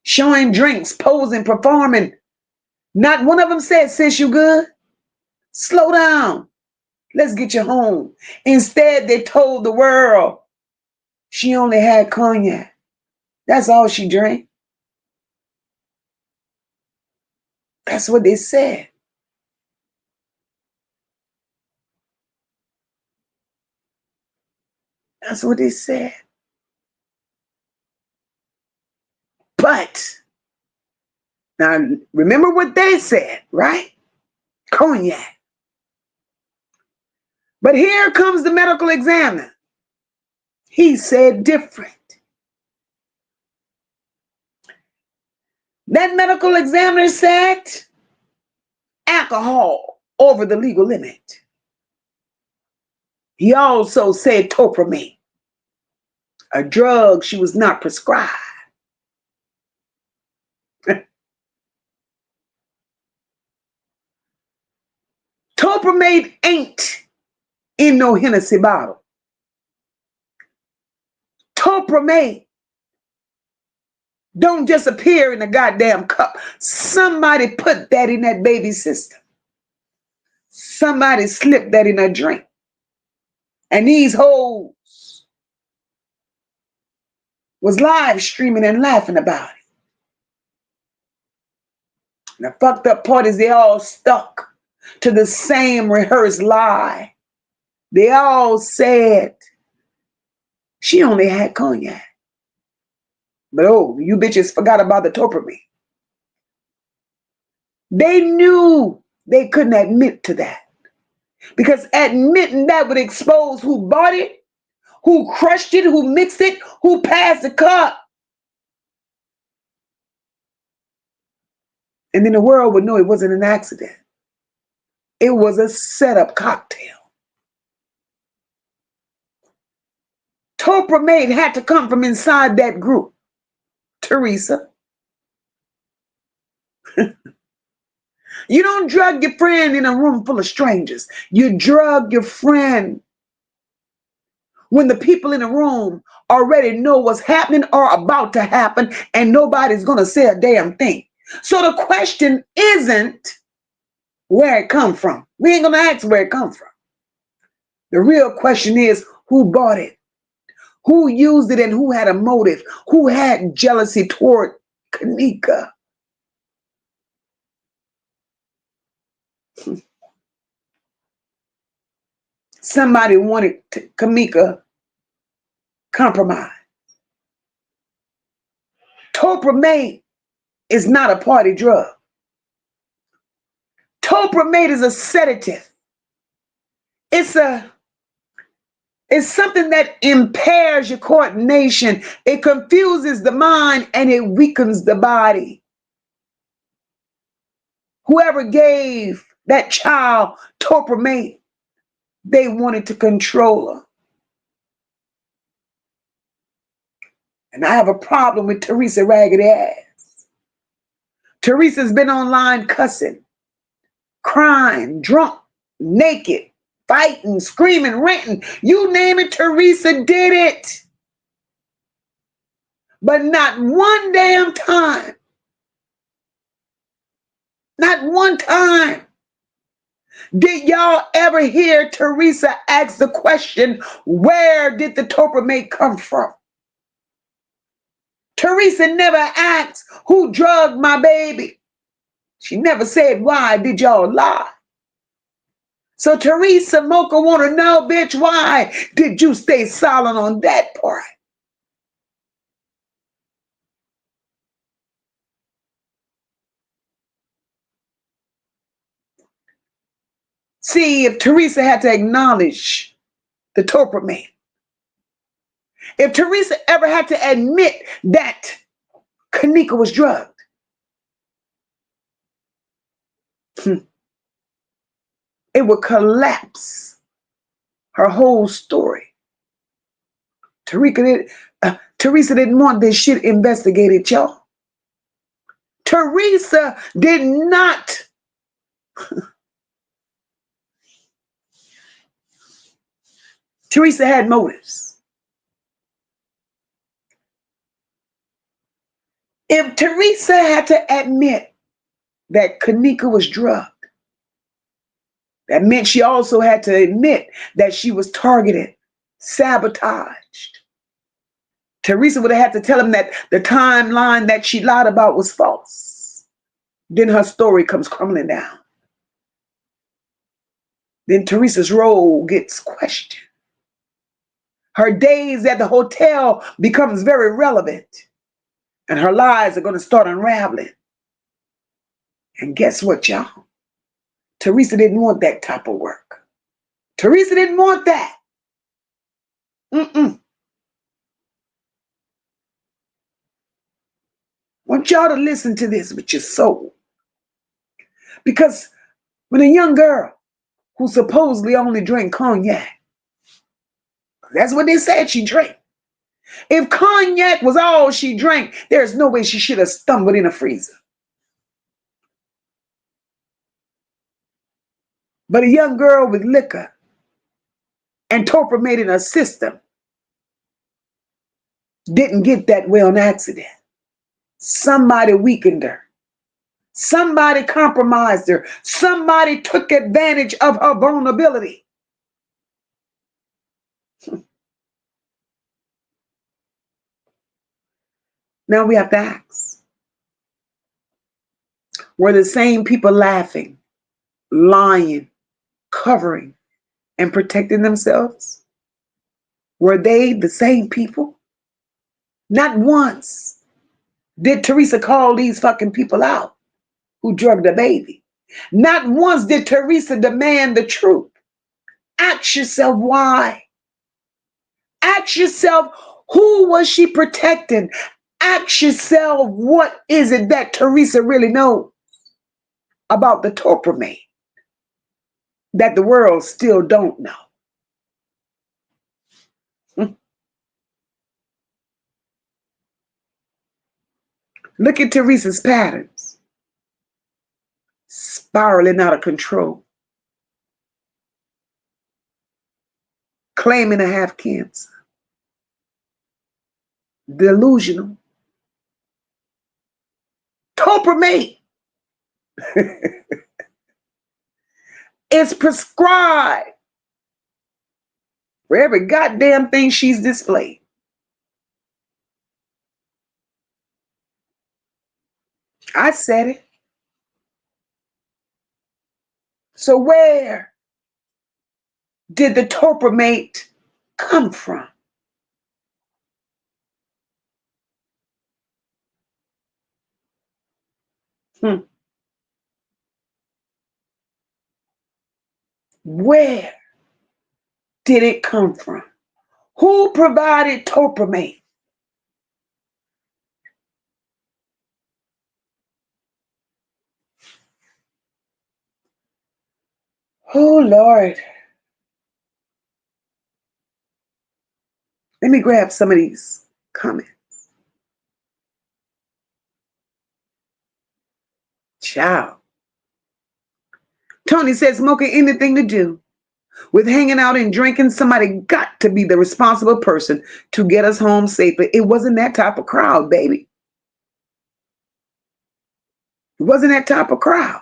showing drinks, posing, performing. Not one of them said, sis, you good? Slow down. Let's get you home. Instead, they told the world she only had cognac. That's all she drank. That's what they said. That's what they said. But, now remember what they said, right? Cognac. But here comes the medical examiner. He said different. That medical examiner said alcohol over the legal limit. He also said topramate, a drug she was not prescribed. Topramate ain't in no Hennessy bottle. Topramate don't just appear in a goddamn cup. Somebody put that in that baby's system. Somebody slipped that in a drink. And these hoes was live streaming and laughing about it. And the fucked up part is they all stuck to the same rehearsed lie. They all said she only had cognac. But oh, you bitches forgot about the topramate. They knew they couldn't admit to that. Because admitting that would expose who bought it, who crushed it, who mixed it, who passed the cup. And then the world would know it wasn't an accident. It was a setup cocktail. Topramate had to come from inside that group. Theresa. You don't drug your friend in a room full of strangers. You drug your friend when the people in the room already know what's happening or about to happen, and nobody's going to say a damn thing. So the question isn't where it come from. We ain't going to ask where it come from. The real question is who bought it, who used it, and who had a motive, who had jealousy toward Kenneka. Somebody wanted Kenneka compromised. Topramate is not a party drug. Topramate is a sedative. It's something that impairs your coordination. It confuses the mind and it weakens the body. Whoever gave that child Topramate, they wanted to control her. And I have a problem with Theresa raggedy ass. Theresa's been online cussing, crying, drunk, naked, fighting, screaming, ranting. You name it, Theresa did it. But not one damn time, not one time did y'all ever hear Theresa ask the question, where did the Topramate come from? Theresa never asked, who drugged my baby? She never said, why did y'all lie? So Theresa MOCA want to know, bitch, why did you stay silent on that part? See, if Theresa had to acknowledge the Topramate, if Theresa ever had to admit that Kenneka was drugged, it would collapse her whole story. Theresa didn't want this shit investigated, y'all. Theresa did not Theresa had motives. If Theresa had to admit that Kenneka was drugged, that meant she also had to admit that she was targeted, sabotaged. Theresa would have had to tell him that the timeline that she lied about was false. Then her story comes crumbling down. Then Theresa's role gets questioned. Her days at the hotel becomes very relevant. And her lies are going to start unraveling. And guess what, y'all? Theresa didn't want that type of work. Theresa didn't want that. I want y'all to listen to this with your soul. Because when a young girl who supposedly only drank cognac, that's what they said she drank. If cognac was all she drank, there's no way she should have stumbled in a freezer. But a young girl with liquor and Topramate in her system didn't get that way on accident. Somebody weakened her. Somebody compromised her. Somebody took advantage of her vulnerability. Now we have to ask, were the same people laughing, lying, covering, and protecting themselves? Were they the same people? Not once did Theresa call these fucking people out who drugged the baby. Not once did Theresa demand the truth. Ask yourself why. Ask yourself, who was she protecting? Ask yourself, what is it that Theresa really knows? about the topromate that the world still don't know. Look at Theresa's patterns, spiraling out of control, claiming to have cancer, delusional. Topromate is prescribed for every goddamn thing she's displayed. I said it. So where did the topromate come from? Where did it come from? Who provided topromate? Oh, Lord. Let me grab some of these comments. Ciao. Tony says, MOCA, anything to do with hanging out and drinking, somebody got to be the responsible person to get us home safely. It wasn't that type of crowd, baby. It wasn't that type of crowd.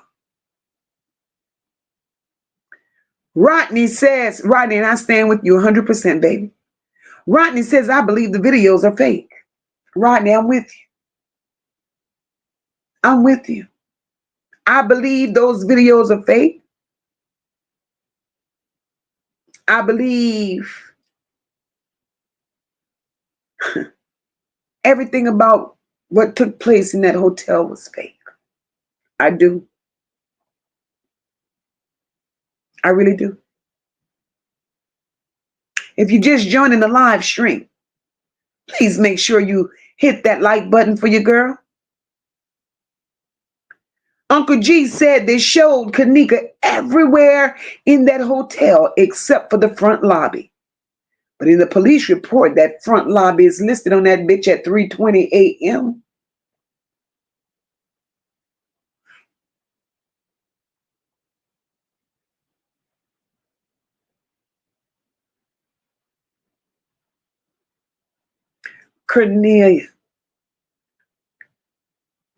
Rodney says, Rodney, and I stand with you 100%, baby. Rodney says, I believe the videos are fake. Rodney, I'm with you. I'm with you. I believe those videos are fake. I believe everything about what took place in that hotel was fake. I do. I really do. If you're just joining the live stream, please make sure you hit that like button for your girl. Uncle G said they showed Kenneka everywhere in that hotel except for the front lobby. But in the police report, that front lobby is listed on that bitch at 3:20 a.m.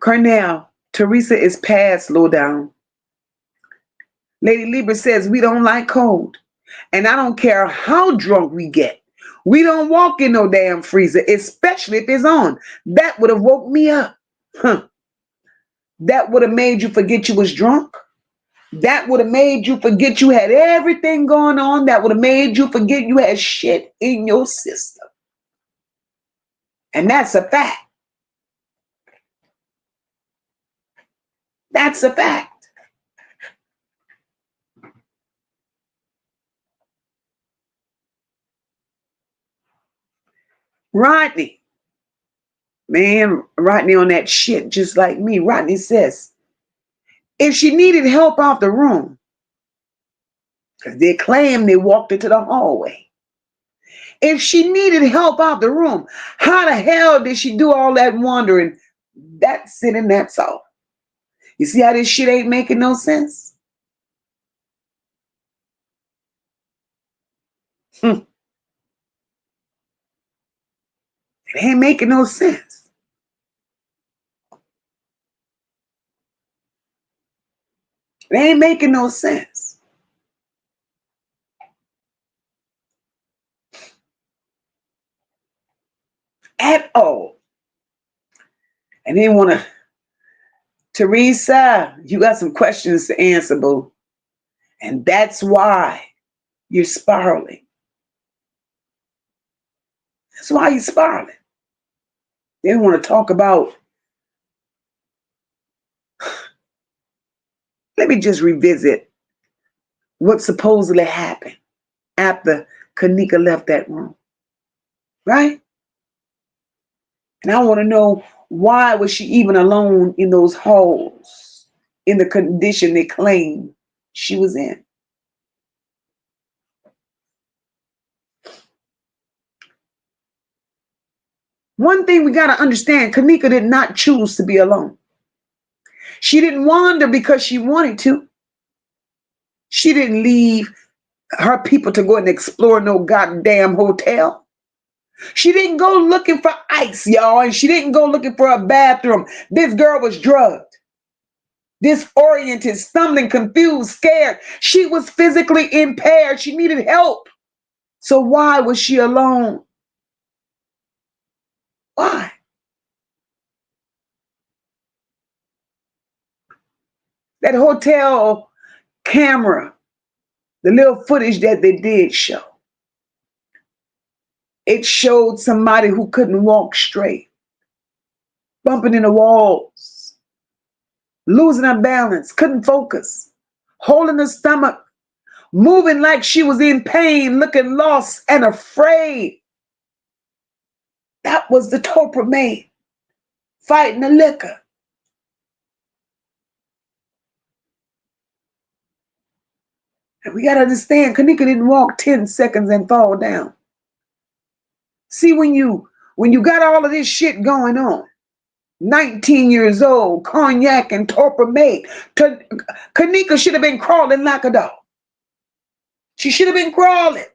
Cornell, Theresa is past low down. Lady Libra says we don't like cold. And I don't care how drunk we get. We don't walk in no damn freezer, especially if it's on. That would have woke me up. That would have made you forget you was drunk. That would have made you forget you had everything going on. That would have made you forget you had shit in your system. And that's a fact. That's a fact. Rodney. Man, Rodney on that shit just like me. Rodney says, if she needed help out the room, because they claim they walked into the hallway. If she needed help out the room, how the hell did she do all that wandering? That's it and that's all. You see how this shit ain't making no sense? It ain't making no sense. It ain't making no sense. At all. And then want to, Theresa, you got some questions to answer, boo. And that's why you're spiraling. That's why you're spiraling. They want to talk about, let me just revisit what supposedly happened after Kenneka left that room. Right? And I want to know, why was she even alone in those halls in the condition they claimed she was in. One thing we got to understand, Kenneka did not choose to be alone. She didn't wander because she wanted to. She didn't leave her people to go and explore no goddamn hotel. She didn't go looking for ice, y'all, and she didn't go looking for a bathroom. This girl was drugged, disoriented, stumbling, confused, scared. She was physically impaired. She needed help. So why was she alone? Why? That hotel camera, the little footage that they did show, it showed somebody who couldn't walk straight, bumping into walls, losing her balance, couldn't focus, holding her stomach, moving like she was in pain, looking lost and afraid. That was the Topra maid fighting the liquor. And we got to understand, Kenneka didn't walk 10 seconds and fall down. See, when you got all of this shit going on, 19 years old, cognac and Topra maid, Kenneka should have been crawling like a dog. She should have been crawling.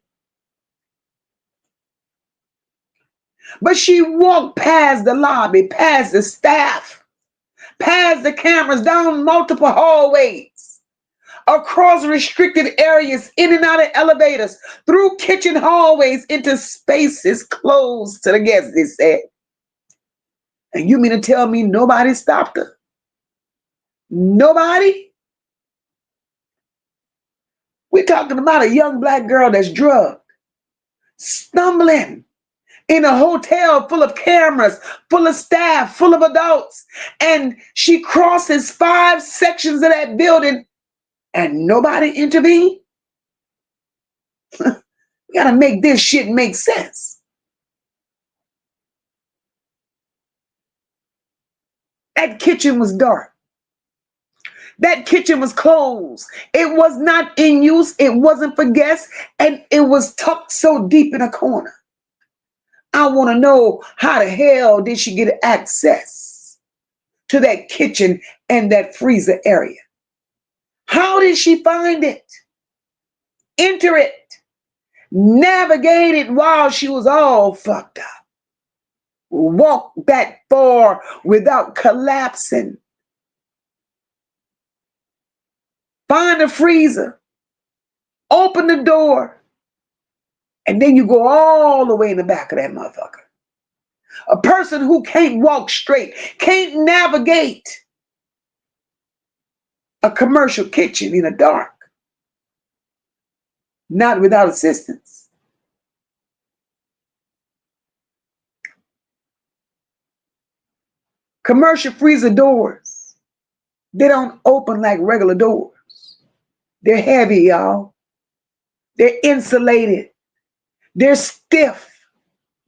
But she walked past the lobby, past the staff, past the cameras, down multiple hallways, across restricted areas, in and out of elevators, through kitchen hallways, into spaces closed to the guests, they said. And you mean to tell me nobody stopped her? Nobody? We're talking about a young black girl that's drugged, stumbling in a hotel full of cameras, full of staff, full of adults. And she crosses 5 sections of that building and nobody intervened? We gotta make this shit make sense. That kitchen was dark. That kitchen was closed. It was not in use. It wasn't for guests. And it was tucked so deep in a corner. I want to know, how the hell did she get access to that kitchen and that freezer area? How did she find it? Enter it. Navigate it while she was all fucked up. Walk that far without collapsing. Find a freezer. Open the door. And then you go all the way in the back of that motherfucker. A person who can't walk straight, can't navigate a commercial kitchen in the dark, not without assistance. Commercial freezer doors, they don't open like regular doors. They're heavy, y'all. They're insulated. They're stiff.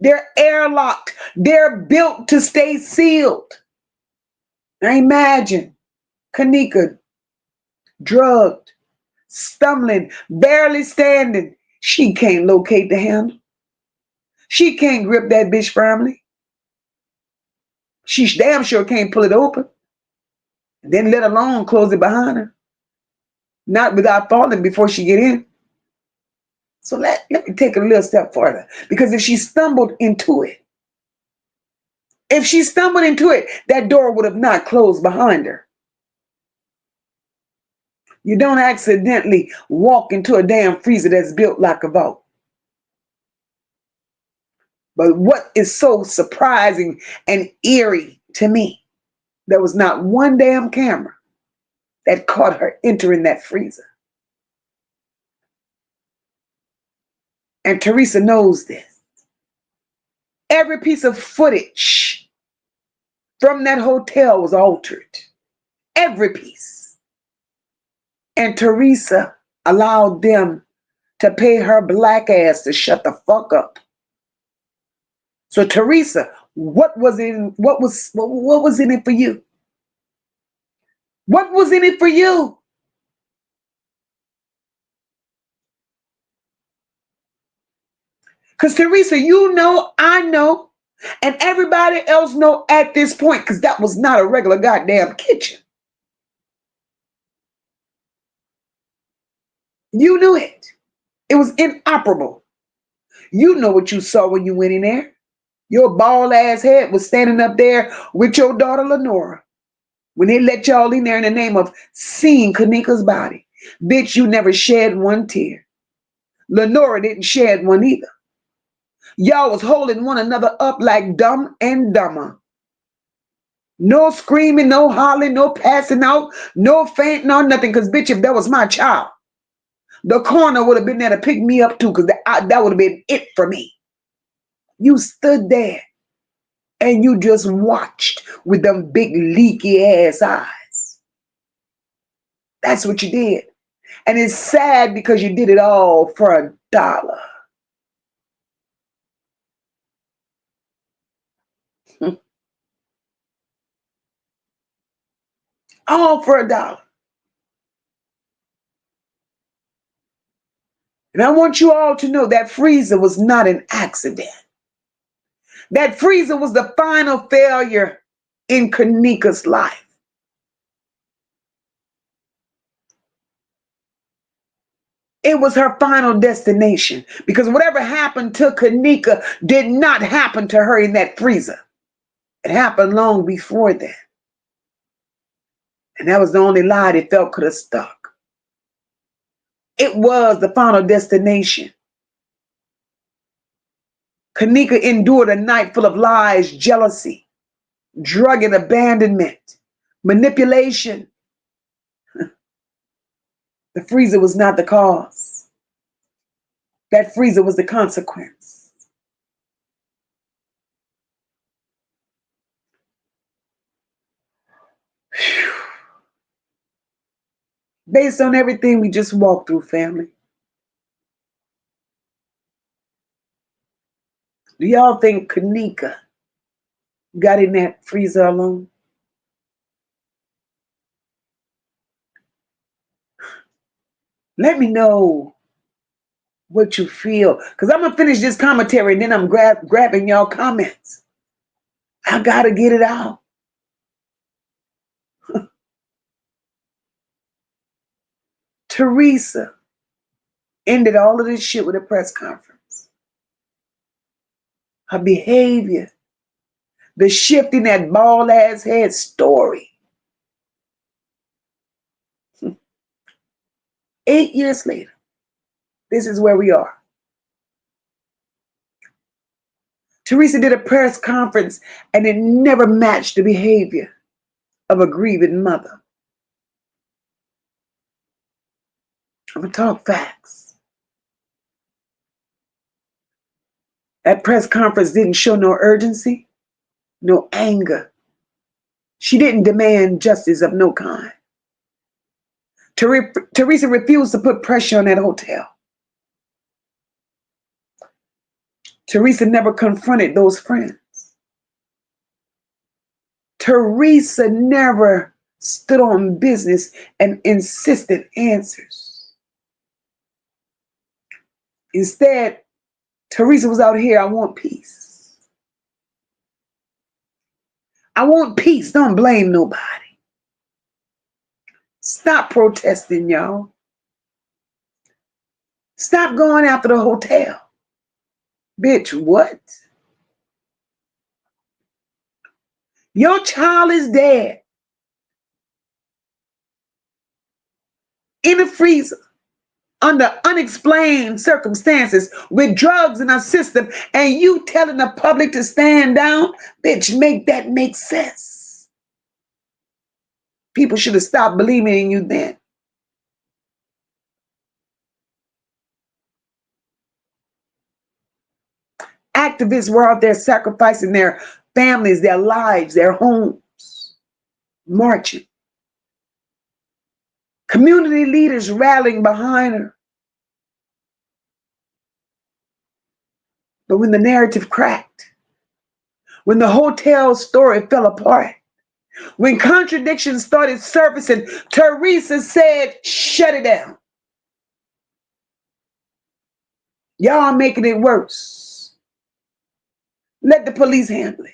They're airlocked. They're built to stay sealed. Now imagine Kenneka, drugged, stumbling, barely standing. She can't locate the handle. She can't grip that bitch firmly. She damn sure can't pull it open. Then let alone close it behind her. Not without falling before she get in. So let me take it a little step further. Because if she stumbled into it, that door would have not closed behind her. You don't accidentally walk into a damn freezer that's built like a vault. But what is so surprising and eerie to me, there was not one damn camera that caught her entering that freezer. And Theresa knows this. Every piece of footage from that hotel was altered. Every piece. And Theresa allowed them to pay her black ass to shut the fuck up. So Theresa, what was in it for you? What was in it for you? Because Theresa, you know, I know, and everybody else know at this point, because that was not a regular goddamn kitchen. You knew it. It was inoperable. You know what you saw when you went in there. Your bald ass head was standing up there with your daughter Lenora when they let y'all in there in the name of seeing Kenneka's body. Bitch, you never shed one tear. Lenora didn't shed one either. Y'all was holding one another up like Dumb and Dumber. No screaming, no hollering, no passing out, no fainting or nothing. Because, bitch, if that was my child, the coroner would have been there to pick me up too, because that would have been it for me. You stood there and you just watched with them big leaky ass eyes. That's what you did. And it's sad because you did it all for $1. All for $1. And I want you all to know that freezer was not an accident. That freezer was the final failure in Kenneka's life. It was her final destination, because whatever happened to Kenneka did not happen to her in that freezer. It happened long before that. And that was the only lie they felt could have stuck. It was the final destination. Kenneka endured a night full of lies, jealousy, drug and abandonment, manipulation. The freezer was not the cause. That freezer was the consequence. Whew. Based on everything we just walked through, family, do y'all think Kenneka got in that freezer alone? Let me know what you feel, because I'm going to finish this commentary and then I'm grabbing y'all comments. I got to get it out. Theresa ended all of this shit with a press conference. Her behavior, the shift in that bald ass head story. 8 years later, this is where we are. Theresa did a press conference and it never matched the behavior of a grieving mother. I'm going to talk facts. That press conference didn't show no urgency, no anger. She didn't demand justice of no kind. Theresa refused to put pressure on that hotel. Theresa never confronted those friends. Theresa never stood on business and insisted answers. Instead, Theresa was out here, I want peace. I want peace. Don't blame nobody. Stop protesting, y'all. Stop going after the hotel. Bitch, what? Your child is dead in a freezer under unexplained circumstances with drugs in our system, and you telling the public to stand down? Bitch, make that make sense. People should have stopped believing in you then. Activists were out there sacrificing their families, their lives, their homes, marching. Community leaders rallying behind her. But when the narrative cracked, when the hotel story fell apart, When contradictions started surfacing, Theresa said, shut it down. Y'all making it worse. Let the police handle it.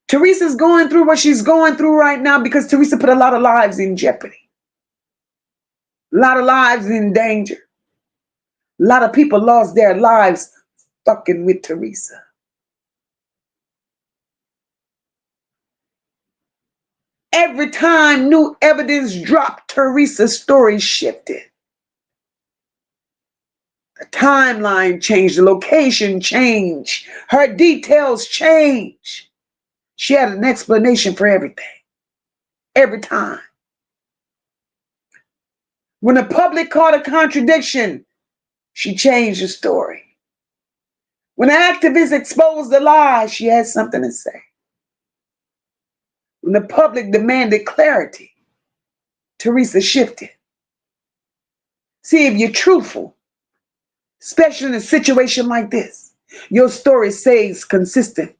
Teresa's going through what she's going through right now because Theresa put a lot of lives in jeopardy. A lot of lives in danger. A lot of people lost their lives fucking with Theresa. Every time new evidence dropped, Theresa's story shifted. The timeline changed, the location changed, her details changed. She had an explanation for everything. Every time. When the public caught a contradiction, she changed the story. When an activist exposed the lie, she had something to say. When the public demanded clarity, Theresa shifted. See, if you're truthful, especially in a situation like this, your story stays consistent.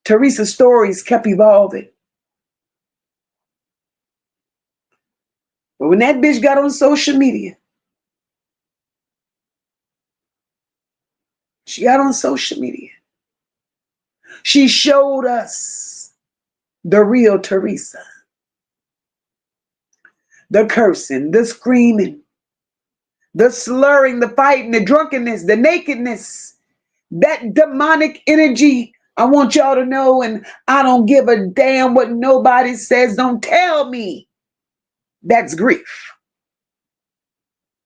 Theresa's stories kept evolving. But when that bitch got on social media, she got on social media. She showed us the real Theresa. The cursing, the screaming, the slurring, the fighting, the drunkenness, the nakedness, that demonic energy. I want y'all to know, and I don't give a damn what nobody says. Don't tell me that's grief.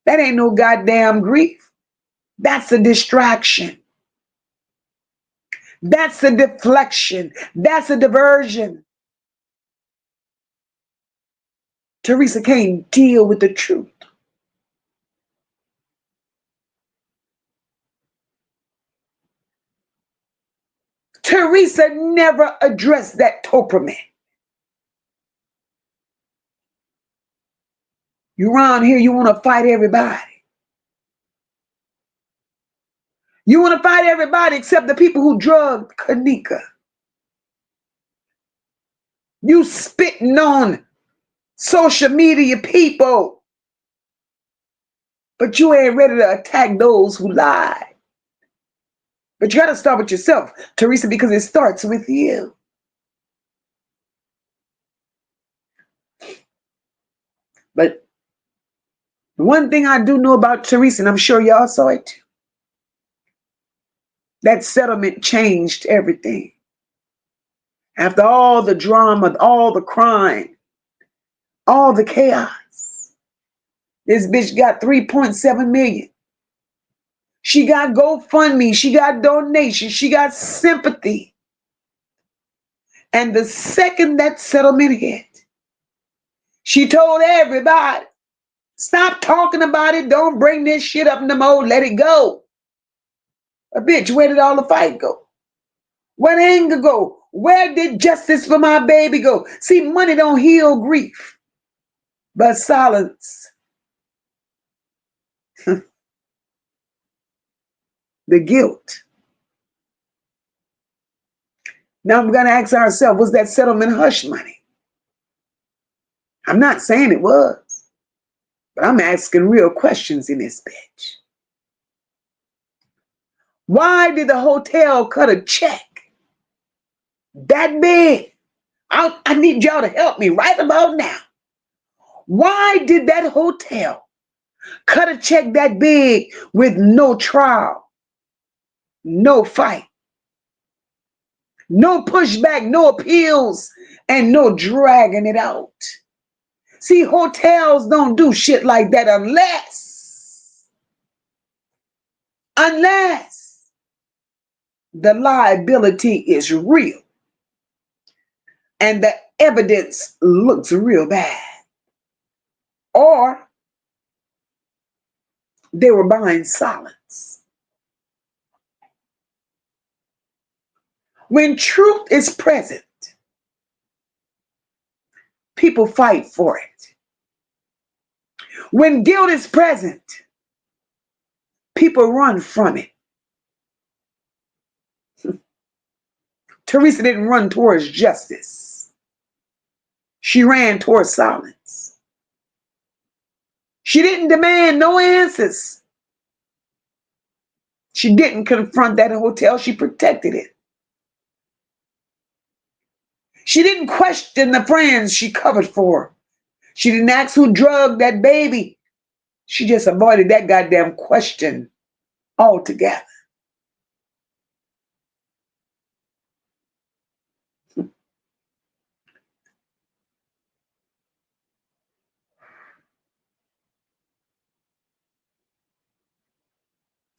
That ain't no goddamn grief. That's a distraction. That's a deflection. That's a diversion. Theresa can't deal with the truth. Theresa never addressed that temperament. You around here, you want to fight everybody. You want to fight everybody except the people who drugged Kenneka. You spitting on social media people, but you ain't ready to attack those who lie. But you got to start with yourself, Theresa, because it starts with you. But the one thing I do know about Theresa, and I'm sure y'all saw it too, that settlement changed everything. After all the drama, all the crime, all the chaos, this bitch got 3.7 million. She got GoFundMe, she got donations, she got sympathy. And the second that settlement hit, she told everybody, stop talking about it, don't bring this shit up no more, let it go. A bitch, where did all the fight go? Where did anger go? Where did justice for my baby go? See, money don't heal grief, but silence. The guilt. Now we're going to ask ourselves, was that settlement hush money? I'm not saying it was, but I'm asking real questions in this bitch. Why did the hotel cut a check that big? I need y'all to help me right about now. Why did that hotel cut a check that big with no trial, no fight, no pushback, no appeals, and no dragging it out? See, hotels don't do shit like that unless the liability is real and the evidence looks real bad, or they were buying silence. When truth is present, people fight for it. When guilt is present, people run from it. Theresa didn't run towards justice. She ran towards silence. She didn't demand no answers. She didn't confront that hotel. She protected it. She didn't question the friends she covered for. She didn't ask who drugged that baby. She just avoided that goddamn question altogether.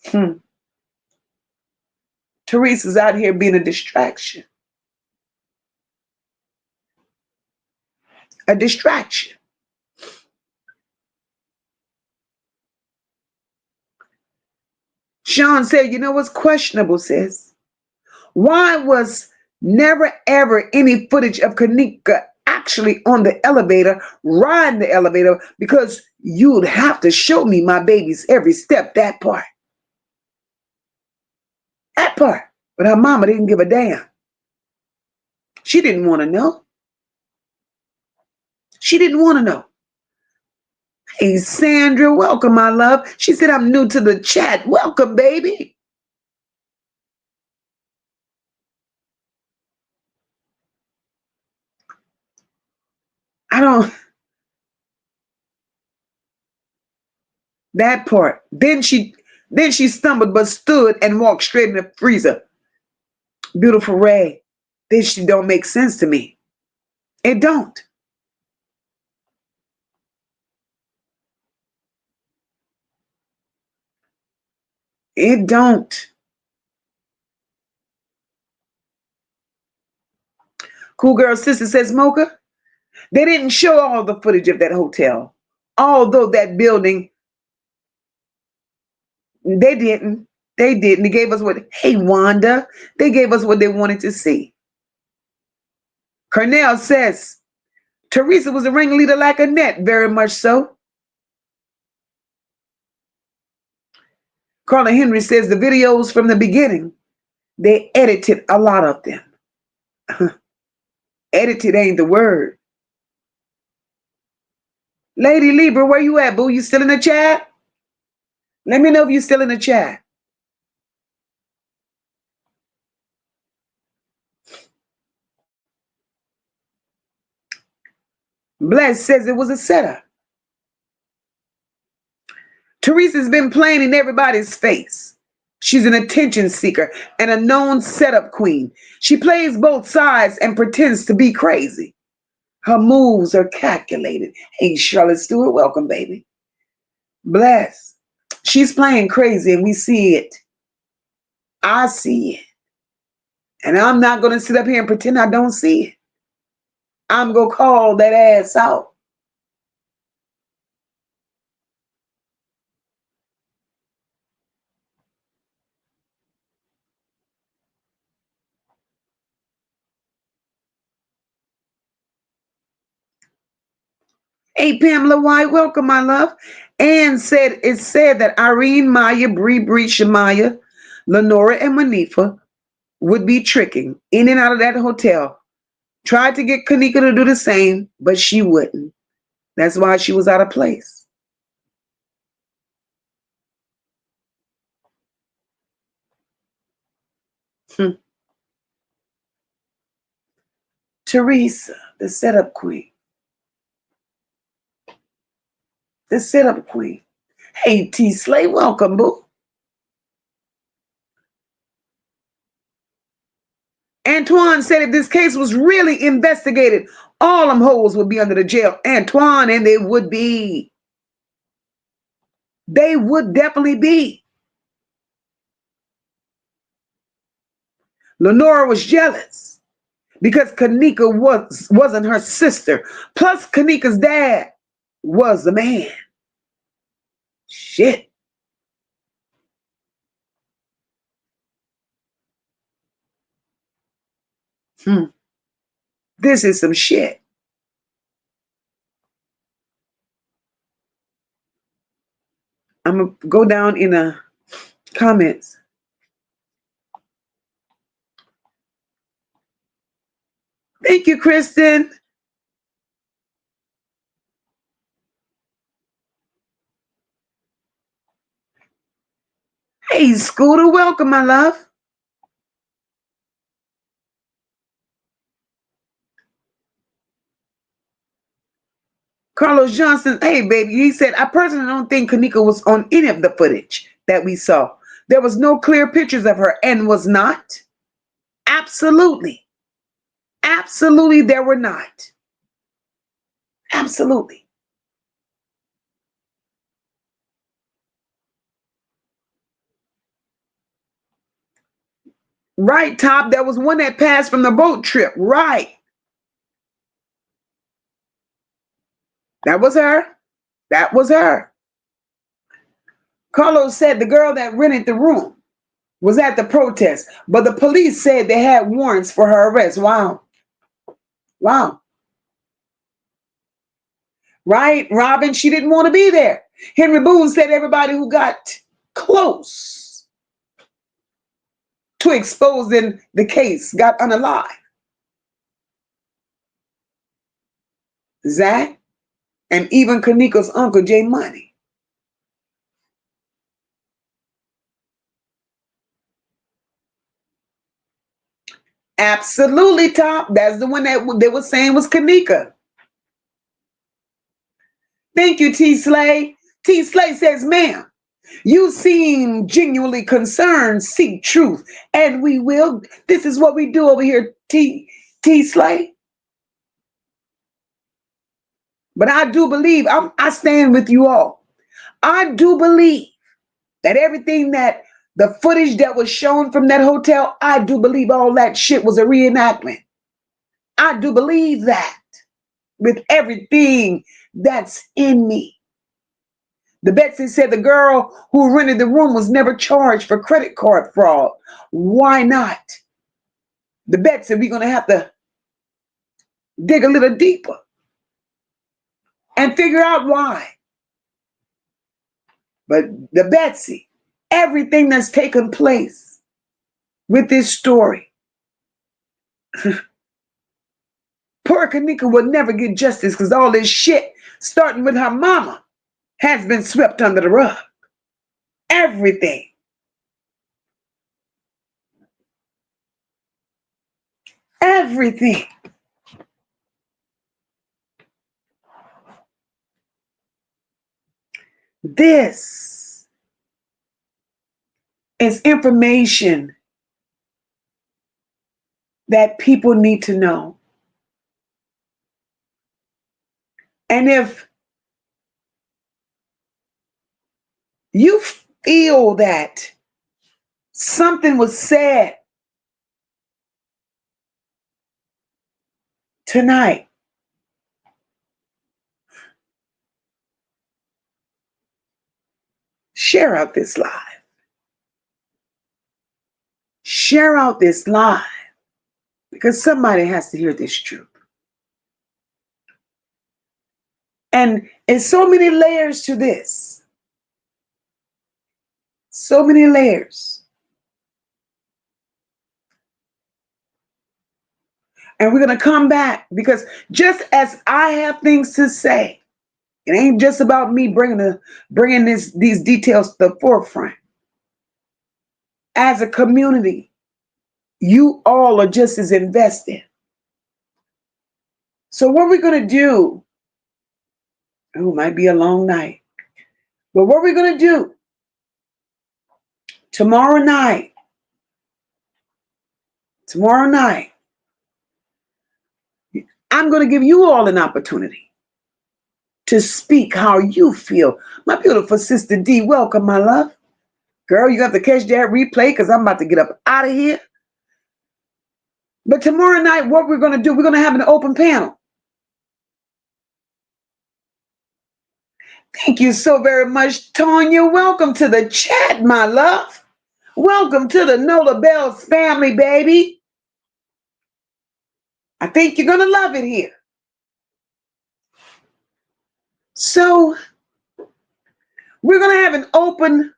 Hmm. Theresa's out here being a distraction. A distraction. Sean said, you know what's questionable, sis? Why was never ever any footage of Kenneka actually on the elevator, riding the elevator? Because you'd have to show me my baby's every step, that part. That part. But her mama didn't give a damn. She didn't want to know. She didn't want to know. Hey, Sandra, welcome, my love. She said, I'm new to the chat. Welcome, baby. I don't, that part. Then she stumbled but stood and walked straight in the freezer. Beautiful Ray. This don't make sense to me. It don't. It don't. Cool Girl Sister says, Mocha, they didn't show all the footage of that hotel. Although that building, they didn't. They didn't. They gave us what, hey, Wanda, they gave us what they wanted to see. Cornell says, Theresa was a ringleader like Annette, very much so. Carla Henry says the videos from the beginning, they edited a lot of them. Edited ain't the word. Lady Libra, where you at, boo? You still in the chat? Let me know if you're still in the chat. Bless says it was a setup. Theresa's been playing in everybody's face. She's an attention seeker and a known setup queen. She plays both sides and pretends to be crazy. Her moves are calculated. Hey, Charlotte Stewart, welcome, baby. Bless. She's playing crazy and we see it. I see it. And I'm not going to sit up here and pretend I don't see it. I'm going to call that ass out. Hey, Pamela White, welcome, my love. And it said that Irene, Maya, Bree, Shamaya, Lenora, and Manifa would be tricking in and out of that hotel. Tried to get Kenneka to do the same, but she wouldn't. That's why she was out of place. Theresa, the setup queen. The setup queen. Hey, T. Slay, welcome, boo. Antoine said if this case was really investigated, all them hoes would be under the jail. Antoine, and they would be. They would definitely be. Lenora was jealous because Kenneka wasn't her sister. Plus, Kenneka's dad was the man. Shit. This is some shit. I'm going to go down in the comments. Thank you, Kristen. Hey, Scooter, welcome, my love. Carlos Johnson, hey, baby, he said, I personally don't think Kenneka was on any of the footage that we saw. There was no clear pictures of her and was not. Absolutely. Absolutely, there were not. Absolutely. Right, Top. There was one that passed from the boat trip. Right. That was her. That was her. Carlos said the girl that rented the room was at the protest, but the police said they had warrants for her arrest. Wow. Wow. Right, Robin, she didn't want to be there. Henry Boone said everybody who got close to exposing the case got unalive. Zach and even Kenneka's uncle, Jay Money. Absolutely, Top. That's the one that they were saying was Kenneka. Thank you, T. Slay. T. Slay says, ma'am, you seem genuinely concerned, seek truth, and we will. This is what we do over here, T. Slay. But I do believe, I stand with you all. I do believe that everything that the footage that was shown from that hotel, I do believe all that shit was a reenactment. I do believe that with everything that's in me. The Betsy said the girl who rented the room was never charged for credit card fraud. Why not? The Betsy, we're going to have to dig a little deeper and figure out why. But the Betsy, everything that's taken place with this story, poor Kenneka will never get justice because all this shit, starting with her mama, has been swept under the rug. Everything. Everything. This is information that people need to know. And if you feel that something was said tonight, share out this live. Share out this live because somebody has to hear this truth. And it's so many layers to this. So many layers. And we're going to come back because just as I have things to say, it ain't just about me bringing these details to the forefront. As a community, you all are just as invested. So what we're going to do, it might be a long night, but what we're going to do tomorrow night, I'm going to give you all an opportunity to speak how you feel. My beautiful sister D, welcome, my love. Girl, you have to catch that replay because I'm about to get up out of here. But tomorrow night, what we're going to do, we're going to have an open panel. Thank you so very much, Tonya. Welcome to the chat, my love. Welcome to the Nola Bells family, baby. I think you're going to love it here. So We're going to have an open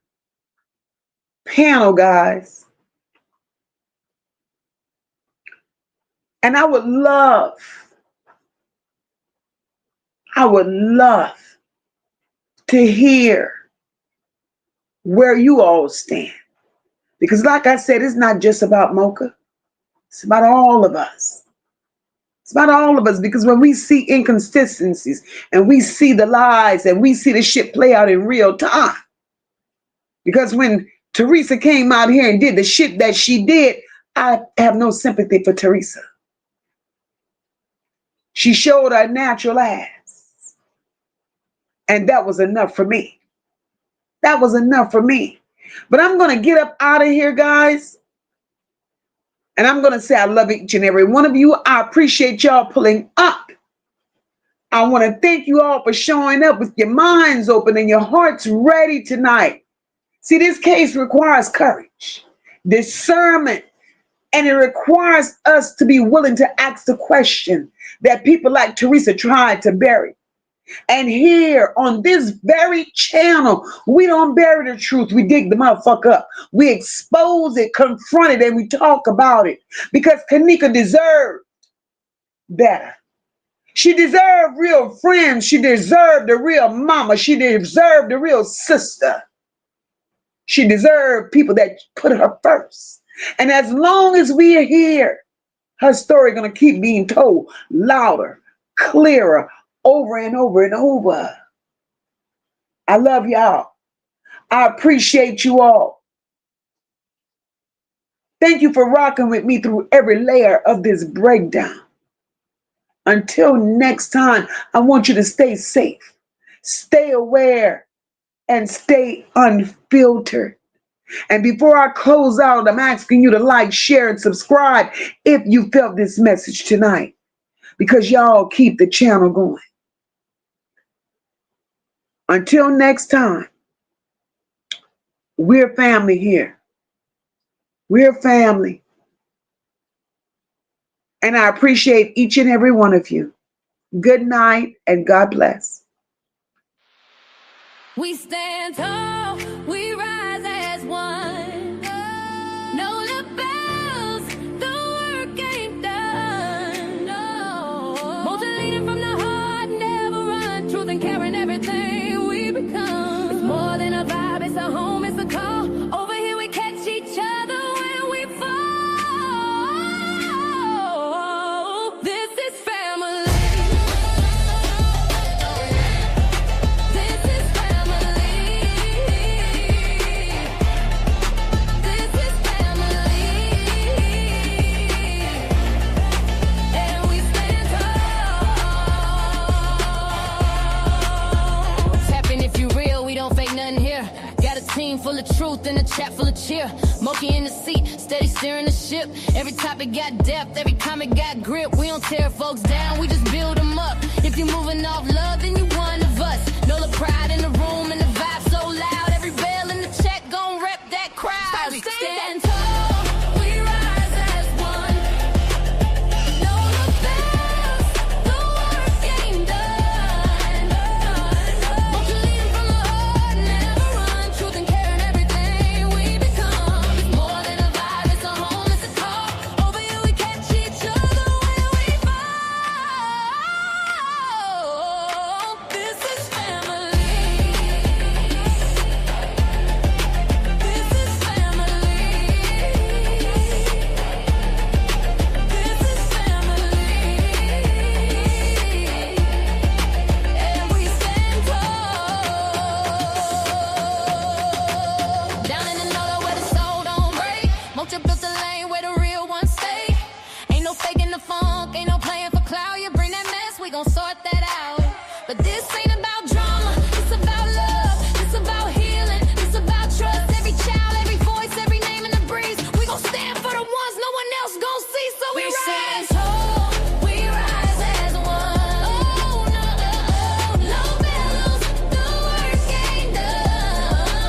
panel, guys. And I would love to hear where you all stand. Because like I said, it's not just about MOCA. It's about all of us. It's about all of us, because when we see inconsistencies and we see the lies and we see the shit play out in real time. Because when Theresa came out here and did the shit that she did, I have no sympathy for Theresa. She showed her natural ass. And that was enough for me. That was enough for me. But I'm going to get up out of here, guys. And I'm going to say I love each and every one of you. I appreciate y'all pulling up. I want to thank you all for showing up with your minds open and your hearts ready tonight. See, this case requires courage, discernment, and it requires us to be willing to ask the question that people like Theresa tried to bury. And here on this very channel, we don't bury the truth. We dig the motherfucker up. We expose it, confront it, and we talk about it. Because Kenneka deserved better. She deserved real friends. She deserved a real mama. She deserved a real sister. She deserved people that put her first. And as long as we are here, her story is going to keep being told louder, clearer, over and over and over. I love y'all. I appreciate you all. Thank you for rocking with me through every layer of this breakdown. Until next time, I want you to stay safe, stay aware, and stay unfiltered. And before I close out, I'm asking you to like, share, and subscribe if you felt this message tonight, because y'all keep the channel going. Until next time, we're family here. We're family. And I appreciate each and every one of you. Good night and God bless. We stand tall, we rise as one. No lapels, the work ain't done. No. Motivated from the heart, never run. Truth and caring, everything we become. It's more than a vibe, it's a home, it's a call. Over here we catch each other when we fall. This is family. This is team full of truth and a chat full of cheer. MOCA in the seat, steady steering the ship. Every topic got depth, every comment got grip. We don't tear folks down, we just build them up. If you're moving off love, then you one of us. Know the pride in the room and the vibe so loud. Every bell in the check gon' rep that crowd. We stand tall, we rise as one. Know the bells, the work ain't done. Won't you lead 'em from the heart, never run. Truth and care and everything we become. It's more than a vibe, it's a home, it's a call. Over here we catch each other when we fall. This is family. This is family. This is family. And we stand tall. Down in the NOLA where the soul don't break. MOCA built the lane where the real ones stay. Ain't no faking the funk, ain't no playing for clout. You bring that mess, we gon' sort that out. But this ain't about drama, it's about love, it's about healing, it's about trust. Every child, every voice, every name in the breeze. We gon' stand for the ones no one else gon' see. So we rise tall, we rise as one. Oh no, no bellows, the work ain't done.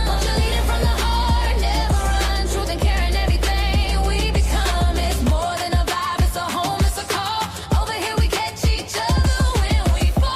Won't you lead it from the heart, never run. Truth and care and everything we become. It's more than a vibe, it's a home, it's a call. Over here we catch each other when we fall.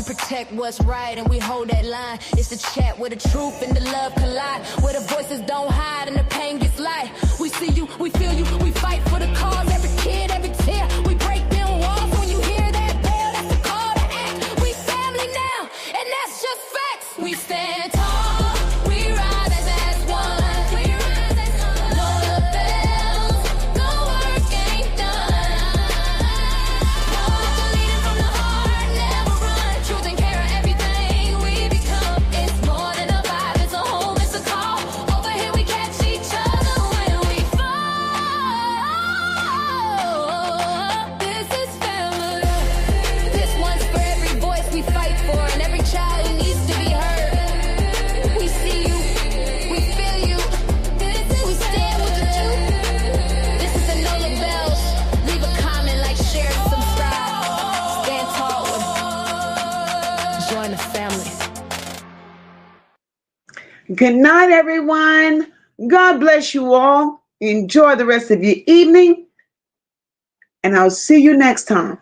We protect what's right and we hold that line. It's the chat where the truth and the love collide, where the voices don't hide and the pain gets light. We see you, we feel you, we fight for the cause. Every kid, every tear, we break down walls. When you hear that bell, that's the call to act. We family now, and that's just facts. We stand tall, we rise as one. Know the bells, the work ain't done. Leading from the heart, never run. Truth and care are everything we become. It's more than a vibe, it's a home, it's a call. Over here we catch each other when we fall. This is family. This one's for every voice we fight for and every child who needs to be heard. We see you, we feel you. We stand with the truth. This is the Know the Bells. Leave a comment, like, share, subscribe. Stand tall and join the family. Good night, everyone. God bless you all. Enjoy the rest of your evening. And I'll see you next time.